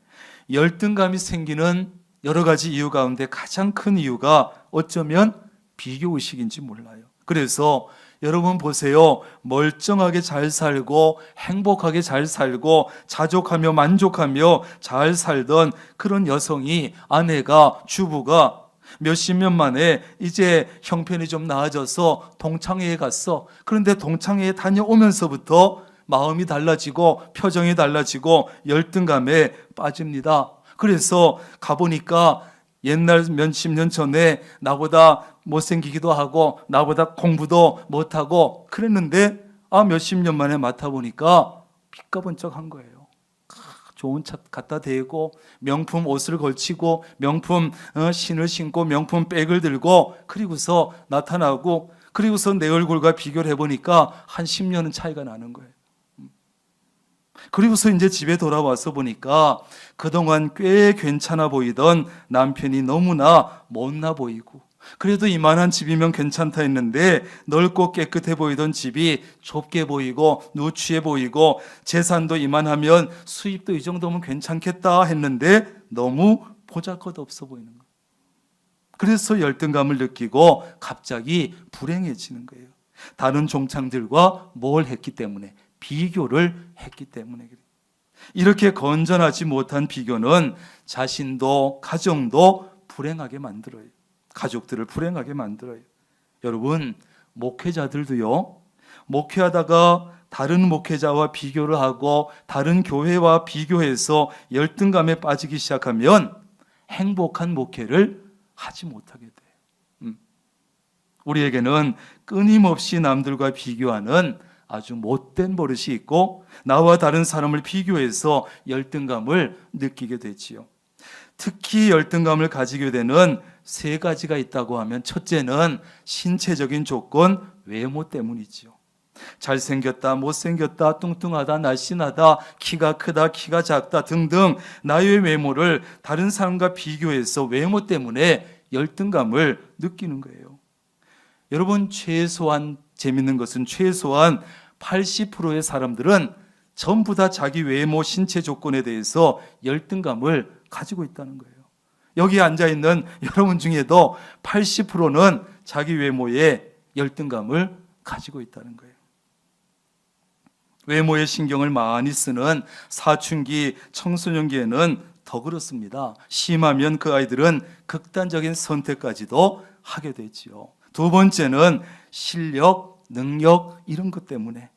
열등감이 생기는 여러 가지 이유 가운데 가장 큰 이유가 어쩌면 비교 의식인지 몰라요. 그래서 여러분 보세요. 멀쩡하게 잘 살고 행복하게 잘 살고 자족하며 만족하며 잘 살던 그런 여성이, 아내가, 주부가 몇십 년 만에 이제 형편이 좀 나아져서 동창회에 갔어. 그런데 동창회에 다녀오면서부터 마음이 달라지고 표정이 달라지고 열등감에 빠집니다. 그래서 가보니까 옛날 몇십 년 전에 나보다 못생기기도 하고 나보다 공부도 못하고 그랬는데 몇십 년 만에 맡아보니까 삐까번쩍한 거예요. 좋은 차 갖다 대고 명품 옷을 걸치고 명품 신을 신고 명품 백을 들고 그리고서 나타나고, 그리고서 내 얼굴과 비교를 해보니까 한 10년은 차이가 나는 거예요. 그리고서 이제 집에 돌아와서 보니까 그동안 꽤 괜찮아 보이던 남편이 너무나 못나 보이고, 그래도 이만한 집이면 괜찮다 했는데 넓고 깨끗해 보이던 집이 좁게 보이고 누추해 보이고, 재산도 이만하면 수입도 이 정도면 괜찮겠다 했는데 너무 보잘것없어 보이는 거예요. 그래서 열등감을 느끼고 갑자기 불행해지는 거예요. 다른 종창들과 뭘 했기 때문에? 비교를 했기 때문에 그래요. 이렇게 건전하지 못한 비교는 자신도 가정도 불행하게 만들어요. 가족들을 불행하게 만들어요. 여러분, 목회자들도요, 목회하다가 다른 목회자와 비교를 하고 다른 교회와 비교해서 열등감에 빠지기 시작하면 행복한 목회를 하지 못하게 돼요. 우리에게는 끊임없이 남들과 비교하는 아주 못된 버릇이 있고 나와 다른 사람을 비교해서 열등감을 느끼게 되지요. 특히 열등감을 가지게 되는 세 가지가 있다고 하면, 첫째는 신체적인 조건, 외모 때문이지요. 잘생겼다, 못생겼다, 뚱뚱하다, 날씬하다, 키가 크다, 키가 작다 등등 나의 외모를 다른 사람과 비교해서 외모 때문에 열등감을 느끼는 거예요. 여러분, 최소한 재밌는 것은 최소한 80%의 사람들은 전부 다 자기 외모, 신체 조건에 대해서 열등감을 가지고 있다는 거예요. 여기 앉아있는 여러분 중에도 80%는 자기 외모에 열등감을 가지고 있다는 거예요. 외모에 신경을 많이 쓰는 사춘기, 청소년기에는 더 그렇습니다. 심하면 그 아이들은 극단적인 선택까지도 하게 되지요. 두 번째는 실력, 능력 이런 것 때문에,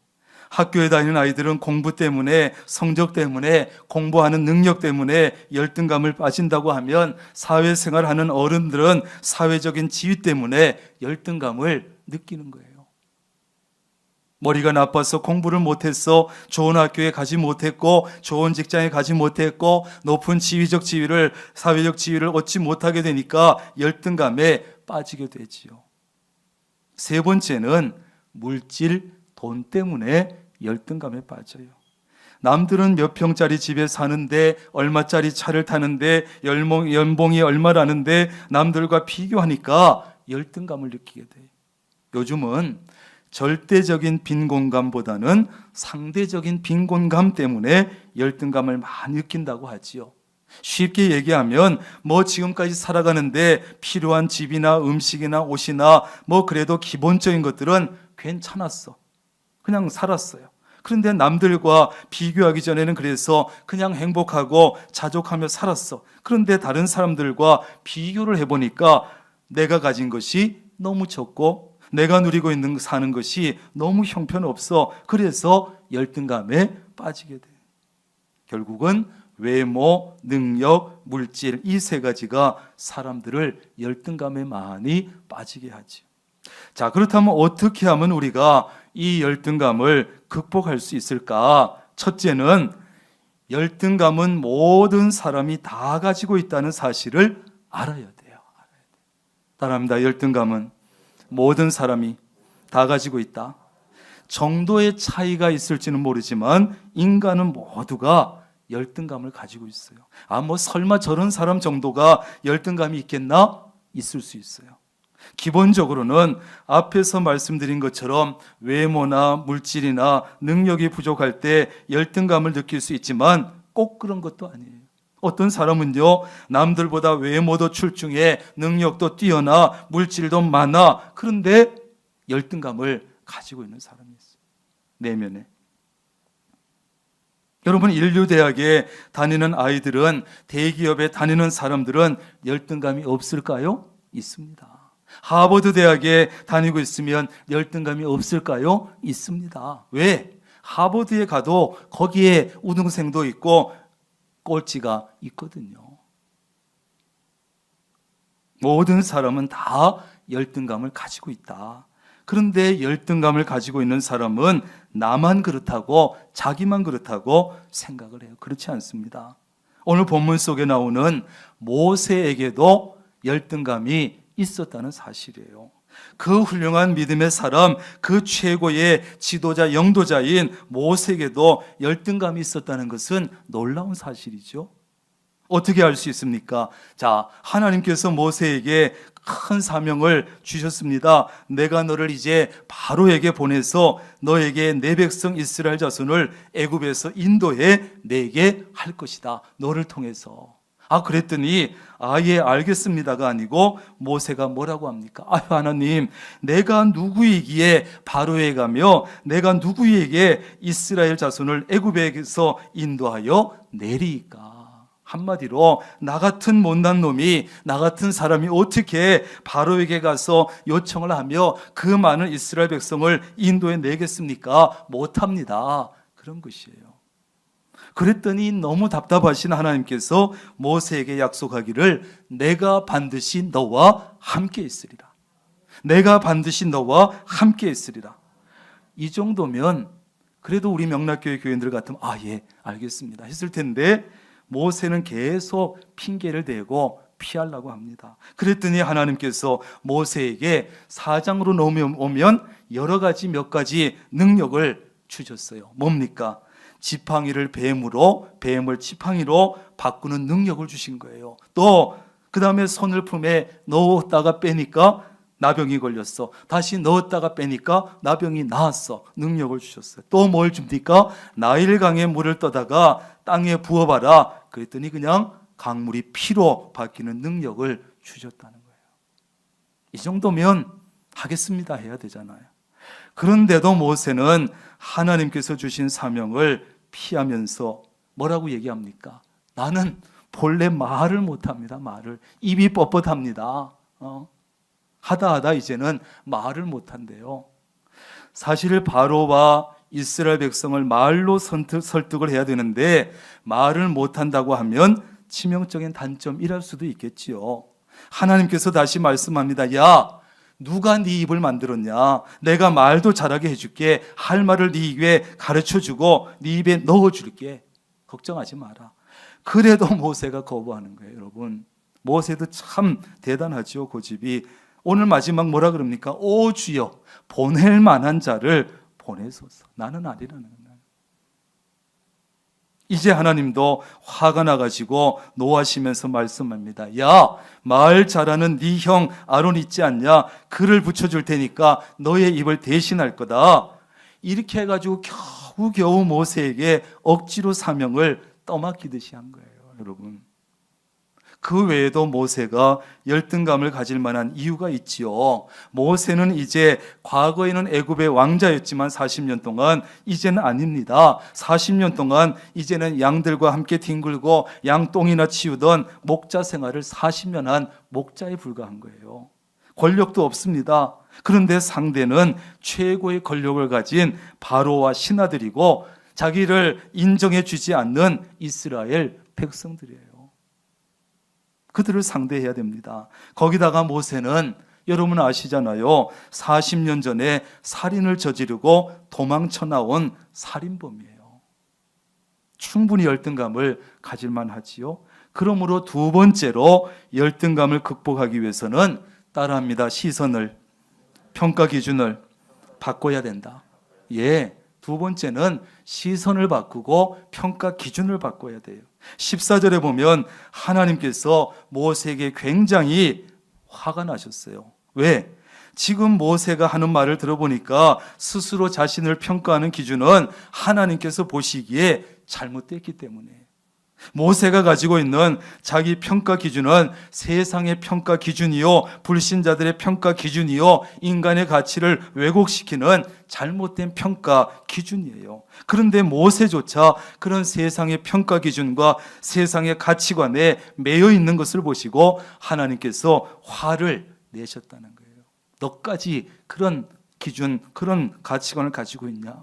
학교에 다니는 아이들은 공부 때문에, 성적 때문에, 공부하는 능력 때문에 열등감을 빠진다고 하면, 사회생활하는 어른들은 사회적인 지위 때문에 열등감을 느끼는 거예요. 머리가 나빠서 공부를 못했어, 좋은 학교에 가지 못했고, 좋은 직장에 가지 못했고, 높은 지위적 지위를, 사회적 지위를 얻지 못하게 되니까 열등감에 빠지게 되지요. 세 번째는 물질, 돈 때문에 열등감에 빠져요. 남들은 몇 평짜리 집에 사는데, 얼마짜리 차를 타는데, 연봉이 얼마라는데 남들과 비교하니까 열등감을 느끼게 돼요. 요즘은 절대적인 빈곤감보다는 상대적인 빈곤감 때문에 열등감을 많이 느낀다고 하지요. 쉽게 얘기하면 지금까지 살아가는데 필요한 집이나 음식이나 옷이나 그래도 기본적인 것들은 괜찮았어. 그냥 살았어요. 그런데 남들과 비교하기 전에는 그래서 그냥 행복하고 자족하며 살았어. 그런데 다른 사람들과 비교를 해보니까 내가 가진 것이 너무 적고 내가 누리고 있는 사는 것이 너무 형편없어. 그래서 열등감에 빠지게 돼요. 결국은 외모, 능력, 물질 이 세 가지가 사람들을 열등감에 많이 빠지게 하죠. 자, 그렇다면 어떻게 하면 우리가 이 열등감을 극복할 수 있을까? 첫째는 열등감은 모든 사람이 다 가지고 있다는 사실을 알아야 돼요. 따라합니다. 열등감은 모든 사람이 다 가지고 있다. 정도의 차이가 있을지는 모르지만 인간은 모두가 열등감을 가지고 있어요. 설마 저런 사람 정도가 열등감이 있겠나? 있을 수 있어요. 기본적으로는 앞에서 말씀드린 것처럼 외모나 물질이나 능력이 부족할 때 열등감을 느낄 수 있지만 꼭 그런 것도 아니에요. 어떤 사람은요, 남들보다 외모도 출중해, 능력도 뛰어나, 물질도 많아. 그런데 열등감을 가지고 있는 사람이 있어요. 내면에. 여러분, 인류대학에 다니는 아이들은, 대기업에 다니는 사람들은 열등감이 없을까요? 있습니다. 하버드 대학에 다니고 있으면 열등감이 없을까요? 있습니다. 왜? 하버드에 가도 거기에 우등생도 있고 꼴찌가 있거든요. 모든 사람은 다 열등감을 가지고 있다. 그런데 열등감을 가지고 있는 사람은 나만 그렇다고, 자기만 그렇다고 생각을 해요. 그렇지 않습니다. 오늘 본문 속에 나오는 모세에게도 열등감이 있었다는 사실이에요. 그 훌륭한 믿음의 사람, 그 최고의 지도자, 영도자인 모세에게도 열등감이 있었다는 것은 놀라운 사실이죠. 어떻게 알 수 있습니까? 자, 하나님께서 모세에게 큰 사명을 주셨습니다. 내가 너를 이제 바로에게 보내서 너에게 내 백성 이스라엘 자손을 애굽에서 인도해 내게 할 것이다. 너를 통해서. 그랬더니 예, 알겠습니다가 아니고 모세가 뭐라고 합니까? 하나님, 내가 누구이기에 바로에 가며 내가 누구에게 이스라엘 자손을 애굽에서 인도하여 내리까? 한마디로 나 같은 못난 놈이, 나 같은 사람이 어떻게 바로에게 가서 요청을 하며 그 많은 이스라엘 백성을 인도해 내겠습니까? 못합니다. 그런 것이에요. 그랬더니 너무 답답하신 하나님께서 모세에게 약속하기를 내가 반드시 너와 함께 있으리라. 내가 반드시 너와 함께 있으리라. 이 정도면 그래도 우리 명락교회 교인들 같으면 예, 알겠습니다 했을 텐데 모세는 계속 핑계를 대고 피하려고 합니다. 그랬더니 하나님께서 모세에게 사장으로 넘어오면 여러 가지 몇 가지 능력을 주셨어요. 뭡니까? 지팡이를 뱀으로, 뱀을 지팡이로 바꾸는 능력을 주신 거예요. 또 그 다음에 손을 품에 넣었다가 빼니까 나병이 걸렸어. 다시 넣었다가 빼니까 나병이 나았어. 능력을 주셨어요. 또 뭘 줍니까? 나일강에 물을 떠다가 땅에 부어봐라. 그랬더니 그냥 강물이 피로 바뀌는 능력을 주셨다는 거예요. 이 정도면 하겠습니다 해야 되잖아요. 그런데도 모세는 하나님께서 주신 사명을 피하면서 뭐라고 얘기합니까? 나는 본래 말을 못합니다. 말을. 입이 뻣뻣합니다. 하다 이제는 말을 못한대요. 사실 바로와 이스라엘 백성을 말로 설득을 해야 되는데 말을 못한다고 하면 치명적인 단점이랄 수도 있겠지요. 하나님께서 다시 말씀합니다. 야, 누가 네 입을 만들었냐? 내가 말도 잘하게 해줄게. 할 말을 네 입에 가르쳐주고 네 입에 넣어줄게. 걱정하지 마라. 그래도 모세가 거부하는 거예요. 여러분, 모세도 참 대단하죠. 고집이. 오늘 마지막 뭐라 그럽니까? 오 주여, 보낼 만한 자를 보내소서. 나는 아니라는 거예요. 이제 하나님도 화가 나가지고 노하시면서 말씀합니다. 야, 말 잘하는 네 형 아론 있지 않냐? 그를 붙여줄 테니까 너의 입을 대신할 거다. 이렇게 해가지고 겨우겨우 모세에게 억지로 사명을 떠맡기듯이 한 거예요. 여러분, 그 외에도 모세가 열등감을 가질 만한 이유가 있지요. 모세는 이제 과거에는 애굽의 왕자였지만 40년 동안 이제는 아닙니다. 40년 동안 이제는 양들과 함께 뒹굴고 양똥이나 치우던 목자 생활을 40년 한 목자에 불과한 거예요. 권력도 없습니다. 그런데 상대는 최고의 권력을 가진 바로와 신하들이고 자기를 인정해 주지 않는 이스라엘 백성들이에요. 그들을 상대해야 됩니다. 거기다가 모세는 여러분 아시잖아요. 40년 전에 살인을 저지르고 도망쳐 나온 살인범이에요. 충분히 열등감을 가질 만하지요. 그러므로 두 번째로 열등감을 극복하기 위해서는 따라합니다. 시선을, 평가 기준을 바꿔야 된다. 예, 두 번째는 시선을 바꾸고 평가 기준을 바꿔야 돼요. 14절에 보면 하나님께서 모세에게 굉장히 화가 나셨어요. 왜? 지금 모세가 하는 말을 들어보니까 스스로 자신을 평가하는 기준은 하나님께서 보시기에 잘못됐기 때문에, 모세가 가지고 있는 자기 평가 기준은 세상의 평가 기준이요, 불신자들의 평가 기준이요, 인간의 가치를 왜곡시키는 잘못된 평가 기준이에요. 그런데 모세조차 그런 세상의 평가 기준과 세상의 가치관에 매여 있는 것을 보시고 하나님께서 화를 내셨다는 거예요. 너까지 그런 기준, 그런 가치관을 가지고 있냐?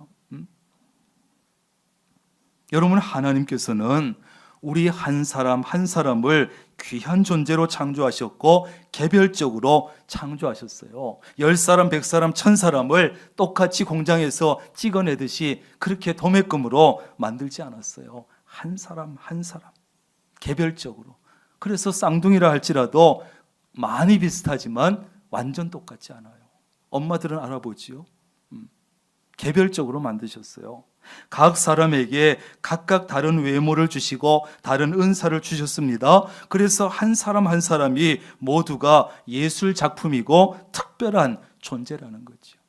여러분, 하나님께서는 우리 한 사람 한 사람을 귀한 존재로 창조하셨고 개별적으로 창조하셨어요. 10사람, 100사람, 1000사람을 똑같이 공장에서 찍어내듯이 그렇게 도매금으로 만들지 않았어요. 한 사람 한 사람 개별적으로. 그래서 쌍둥이라 할지라도 많이 비슷하지만 완전 똑같지 않아요. 엄마들은 알아보지요. 개별적으로 만드셨어요. 각 사람에게 각각 다른 외모를 주시고 다른 은사를 주셨습니다. 그래서 한 사람 한 사람이 모두가 예술 작품이고 특별한 존재라는 거죠.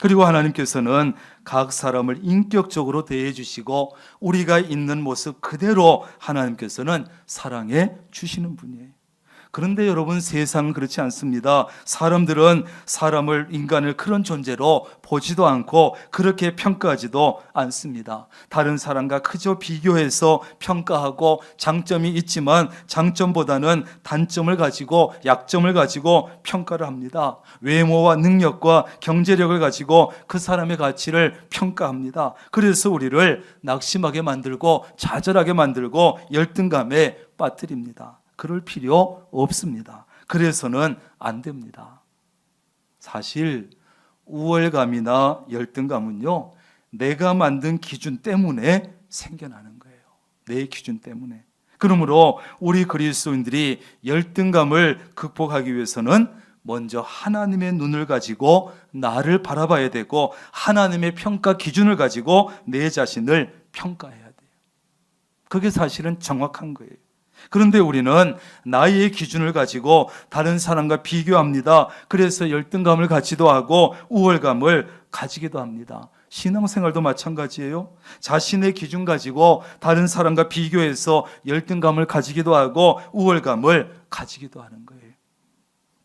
그리고 하나님께서는 각 사람을 인격적으로 대해 주시고 우리가 있는 모습 그대로 하나님께서는 사랑해 주시는 분이에요. 그런데 여러분, 세상은 그렇지 않습니다. 사람들은 사람을, 인간을 그런 존재로 보지도 않고 그렇게 평가하지도 않습니다. 다른 사람과 그저 비교해서 평가하고 장점이 있지만 장점보다는 단점을 가지고, 약점을 가지고 평가를 합니다. 외모와 능력과 경제력을 가지고 그 사람의 가치를 평가합니다. 그래서 우리를 낙심하게 만들고 좌절하게 만들고 열등감에 빠뜨립니다. 그럴 필요 없습니다. 그래서는 안 됩니다. 사실 우월감이나 열등감은요, 내가 만든 기준 때문에 생겨나는 거예요. 내 기준 때문에. 그러므로 우리 그리스도인들이 열등감을 극복하기 위해서는 먼저 하나님의 눈을 가지고 나를 바라봐야 되고, 하나님의 평가 기준을 가지고 내 자신을 평가해야 돼요. 그게 사실은 정확한 거예요. 그런데 우리는 나의 기준을 가지고 다른 사람과 비교합니다. 그래서 열등감을 갖지도 하고 우월감을 가지기도 합니다. 신앙생활도 마찬가지예요. 자신의 기준 가지고 다른 사람과 비교해서 열등감을 가지기도 하고 우월감을 가지기도 하는 거예요.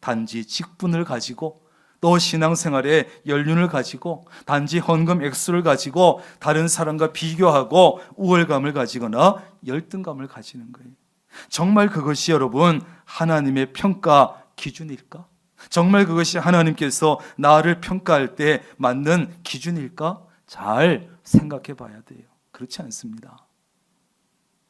단지 직분을 가지고, 또 신앙생활에 연륜을 가지고, 단지 헌금 액수를 가지고 다른 사람과 비교하고 우월감을 가지거나 열등감을 가지는 거예요. 정말 그것이 여러분 하나님의 평가 기준일까? 정말 그것이 하나님께서 나를 평가할 때 맞는 기준일까? 잘 생각해 봐야 돼요. 그렇지 않습니다.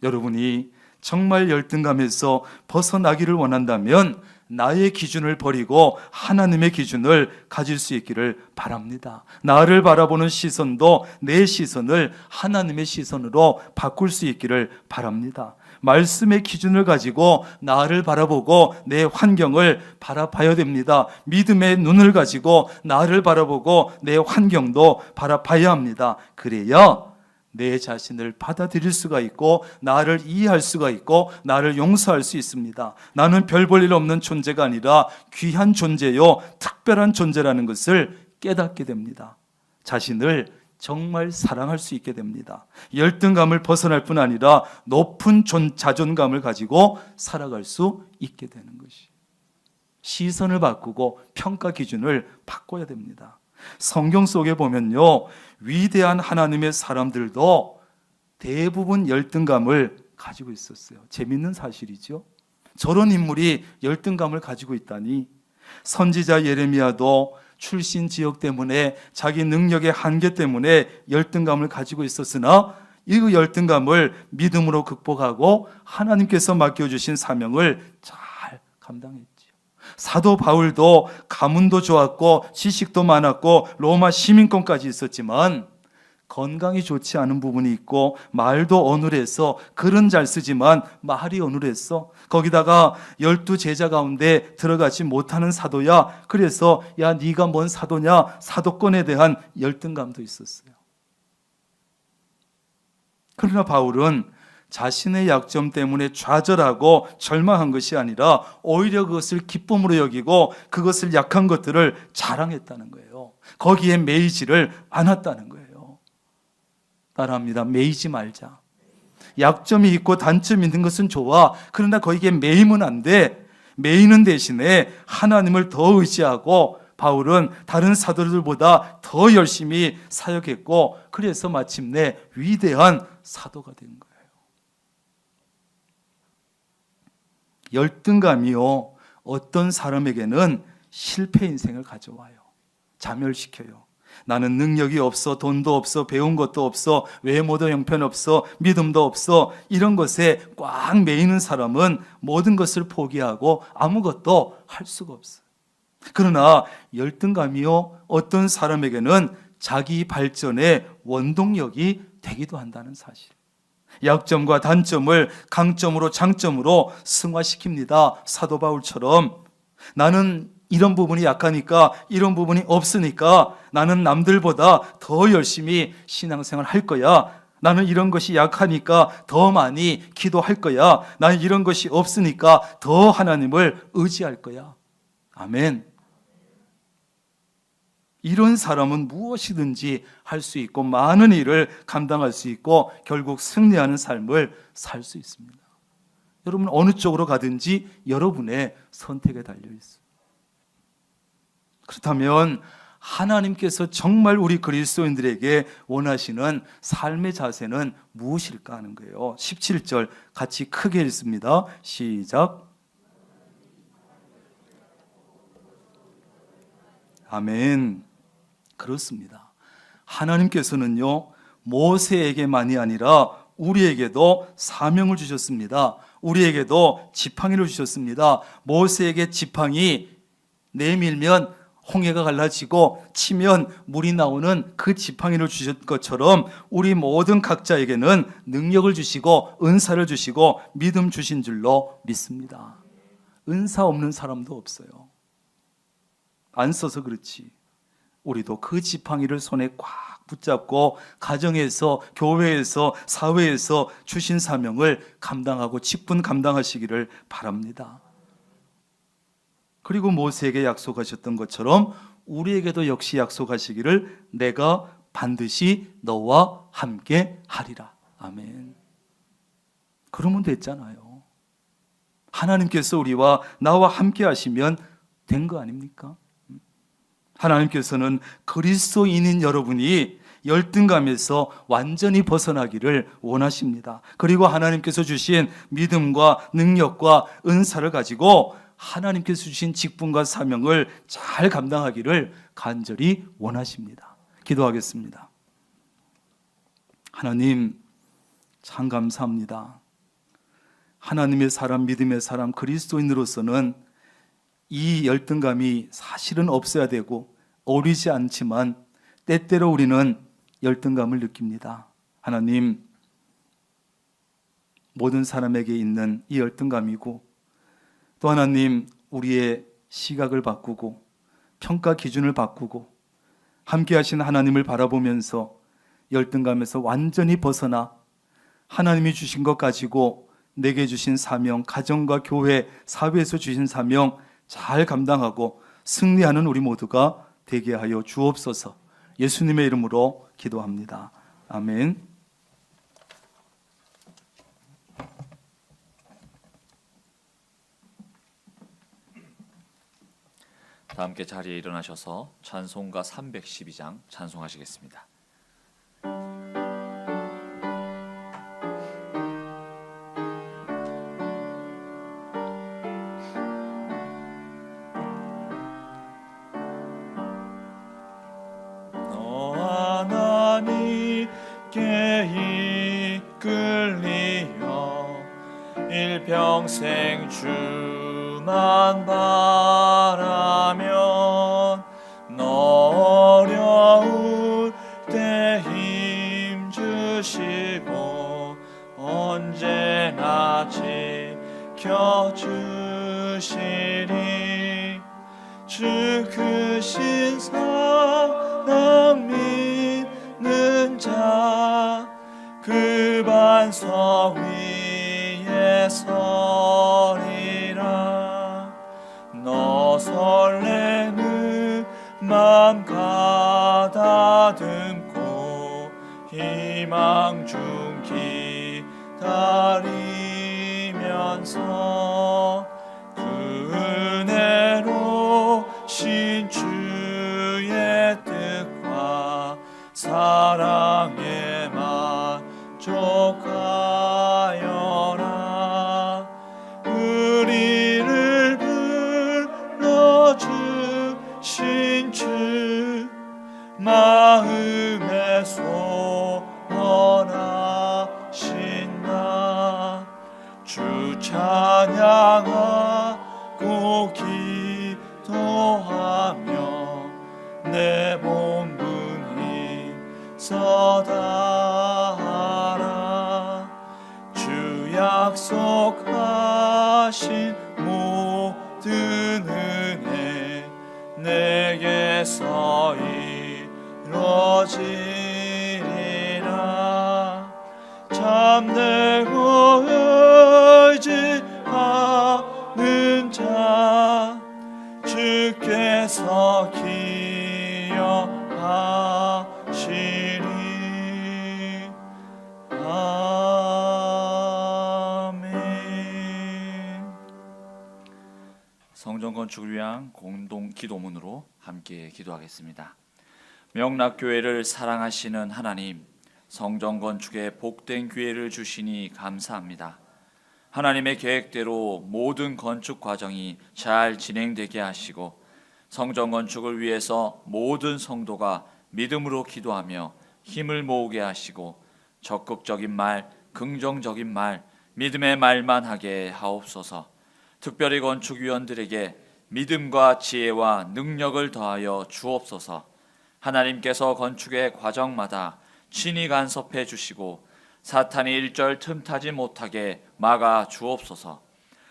여러분이 정말 열등감에서 벗어나기를 원한다면 나의 기준을 버리고 하나님의 기준을 가질 수 있기를 바랍니다. 나를 바라보는 시선도 내 시선을 하나님의 시선으로 바꿀 수 있기를 바랍니다. 말씀의 기준을 가지고 나를 바라보고 내 환경을 바라봐야 됩니다. 믿음의 눈을 가지고 나를 바라보고 내 환경도 바라봐야 합니다. 그래야 내 자신을 받아들일 수가 있고, 나를 이해할 수가 있고, 나를 용서할 수 있습니다. 나는 별 볼 일 없는 존재가 아니라 귀한 존재요, 특별한 존재라는 것을 깨닫게 됩니다. 자신을 정말 사랑할 수 있게 됩니다. 열등감을 벗어날 뿐 아니라 높은 자존감을 가지고 살아갈 수 있게 되는 것이, 시선을 바꾸고 평가 기준을 바꿔야 됩니다. 성경 속에 보면요, 위대한 하나님의 사람들도 대부분 열등감을 가지고 있었어요. 재밌는 사실이죠. 저런 인물이 열등감을 가지고 있다니. 선지자 예레미야도 출신 지역 때문에, 자기 능력의 한계 때문에 열등감을 가지고 있었으나 이 열등감을 믿음으로 극복하고 하나님께서 맡겨주신 사명을 잘 감당했죠. 사도 바울도 가문도 좋았고 지식도 많았고 로마 시민권까지 있었지만 건강이 좋지 않은 부분이 있고, 말도 어눌해서, 글은 잘 쓰지만 말이 어눌했어. 거기다가 12 제자 가운데 들어가지 못하는 사도야. 그래서 야, 네가 뭔 사도냐, 사도권에 대한 열등감도 있었어요. 그러나 바울은 자신의 약점 때문에 좌절하고 절망한 것이 아니라 오히려 그것을 기쁨으로 여기고 그것을 약한 것들을 자랑했다는 거예요. 거기에 매이지를 않았다는 거예요. 따라합니다. 매이지 말자. 약점이 있고 단점이 있는 것은 좋아. 그러나 거기에 매이면 안 돼. 매이는 대신에 하나님을 더 의지하고, 바울은 다른 사도들보다 더 열심히 사역했고, 그래서 마침내 위대한 사도가 된 거예요. 열등감이요, 어떤 사람에게는 실패 인생을 가져와요. 자멸시켜요. 나는 능력이 없어, 돈도 없어, 배운 것도 없어, 외모도 형편없어, 믿음도 없어, 이런 것에 꽉 매이는 사람은 모든 것을 포기하고 아무것도 할 수가 없어요. 그러나 열등감이요, 어떤 사람에게는 자기 발전의 원동력이 되기도 한다는 사실. 약점과 단점을 강점으로 장점으로 승화시킵니다. 사도 바울처럼 나는 이런 부분이 약하니까, 이런 부분이 없으니까 나는 남들보다 더 열심히 신앙생활 할 거야. 나는 이런 것이 약하니까 더 많이 기도할 거야. 나는 이런 것이 없으니까 더 하나님을 의지할 거야. 아멘. 이런 사람은 무엇이든지 할 수 있고 많은 일을 감당할 수 있고 결국 승리하는 삶을 살 수 있습니다. 여러분 어느 쪽으로 가든지 여러분의 선택에 달려 있어요. 그렇다면 하나님께서 정말 우리 그리스도인들에게 원하시는 삶의 자세는 무엇일까 하는 거예요. 17절 같이 크게 읽습니다. 시작. 아멘. 그렇습니다. 하나님께서는요, 모세에게만이 아니라 우리에게도 사명을 주셨습니다. 우리에게도 지팡이를 주셨습니다. 모세에게 지팡이 내밀면 홍해가 갈라지고 치면 물이 나오는 그 지팡이를 주신 것처럼 우리 모든 각자에게는 능력을 주시고 은사를 주시고 믿음 주신 줄로 믿습니다. 은사 없는 사람도 없어요. 안 써서 그렇지. 우리도 그 지팡이를 손에 꽉 붙잡고 가정에서, 교회에서, 사회에서 주신 사명을 감당하고 직분 감당하시기를 바랍니다. 그리고 모세에게 약속하셨던 것처럼 우리에게도 역시 약속하시기를 내가 반드시 너와 함께 하리라. 아멘. 그러면 됐잖아요. 하나님께서 우리와 나와 함께 하시면 된 거 아닙니까? 하나님께서는 그리스도인인 여러분이 열등감에서 완전히 벗어나기를 원하십니다. 그리고 하나님께서 주신 믿음과 능력과 은사를 가지고 하나님께서 주신 직분과 사명을 잘 감당하기를 간절히 원하십니다. 기도하겠습니다. 하나님, 참 감사합니다. 하나님의 사람, 믿음의 사람, 그리스도인으로서는 이 열등감이 사실은 없어야 되고 어울리지 않지만 때때로 우리는 열등감을 느낍니다. 하나님, 모든 사람에게 있는 이 열등감이고 또 하나님, 우리의 시각을 바꾸고 평가 기준을 바꾸고 함께 하신 하나님을 바라보면서 열등감에서 완전히 벗어나 하나님이 주신 것 가지고 내게 주신 사명, 가정과 교회, 사회에서 주신 사명 잘 감당하고 승리하는 우리 모두가 되게 하여 주옵소서. 예수님의 이름으로 기도합니다. 아멘. 다 함께 자리에 일어나셔서 찬송가 312장 찬송하시겠습니다. 너와 나님께 이끌리어 일평생 주만 바라면 너 어려울 때 힘주시고 언제나 지켜주시리. 주 크신 사랑 믿는 자 그 반석 위에 서리라. 너 설레는 맘 가다듬고 희망 중 기다리면서 그 은혜로 신주의 뜻과 사랑에 만족하여라. 우리를 불러주신 주 마음에 소원하신다. 주 찬양하고 기도하며 내 본분이 서다하라. 주 약속하신 모든 은혜 내게서 이루어지리라. 참되고 의지하는 자 주께서 기여하시리. 아멘. 성전 건축을 위한 공동 기도문으로 함께 기도하겠습니다. 명락교회를 사랑하시는 하나님, 성전 건축에 복된 기회를 주시니 감사합니다. 하나님의 계획대로 모든 건축 과정이 잘 진행되게 하시고 성전 건축을 위해서 모든 성도가 믿음으로 기도하며 힘을 모으게 하시고 적극적인 말, 긍정적인 말, 믿음의 말만 하게 하옵소서. 특별히 건축위원들에게 믿음과 지혜와 능력을 더하여 주옵소서. 하나님께서 건축의 과정마다 친히 간섭해 주시고 사탄이 일절 틈타지 못하게 막아 주옵소서.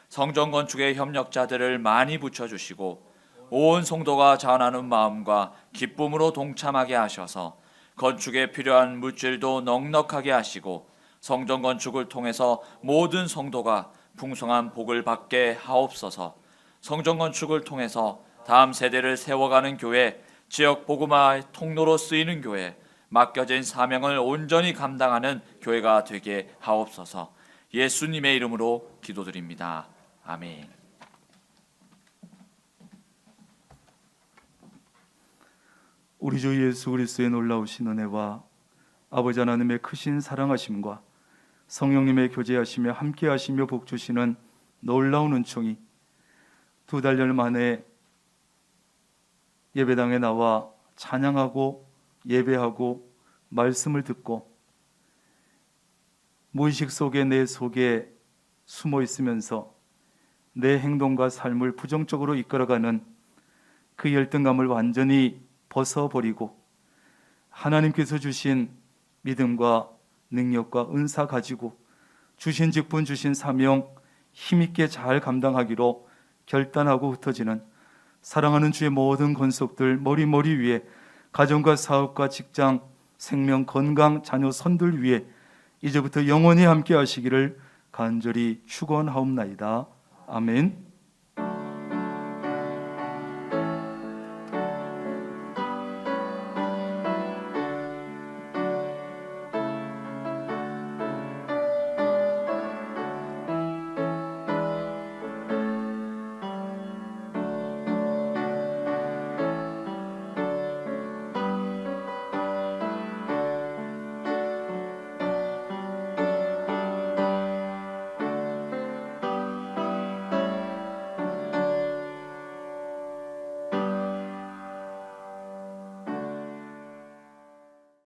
성전 건축의 협력자들을 많이 붙여주시고 온 성도가 자원하는 마음과 기쁨으로 동참하게 하셔서 건축에 필요한 물질도 넉넉하게 하시고 성전 건축을 통해서 모든 성도가 풍성한 복을 받게 하옵소서. 성전 건축을 통해서 다음 세대를 세워가는 교회, 지역 복음화의 통로로 쓰이는 교회, 맡겨진 사명을 온전히 감당하는 교회가 되게 하옵소서. 예수님의 이름으로 기도드립니다. 아멘. 우리 주 예수 그리스도의 놀라우신 은혜와 아버지 하나님의 크신 사랑하심과 성령님의 교제하시며 함께하시며 복주시는 놀라운 은총이 2달 만에 예배당에 나와 찬양하고 예배하고 말씀을 듣고 무의식 속에 내 속에 숨어 있으면서 내 행동과 삶을 부정적으로 이끌어가는 그 열등감을 완전히 벗어버리고 하나님께서 주신 믿음과 능력과 은사 가지고 주신 직분 주신 사명 힘있게 잘 감당하기로 결단하고 흩어지는 사랑하는 주의 모든 권속들 머리 위에 가정과 사업과 직장 생명 건강 자녀 선들 위에 이제부터 영원히 함께 하시기를 간절히 축원하옵나이다. 아멘.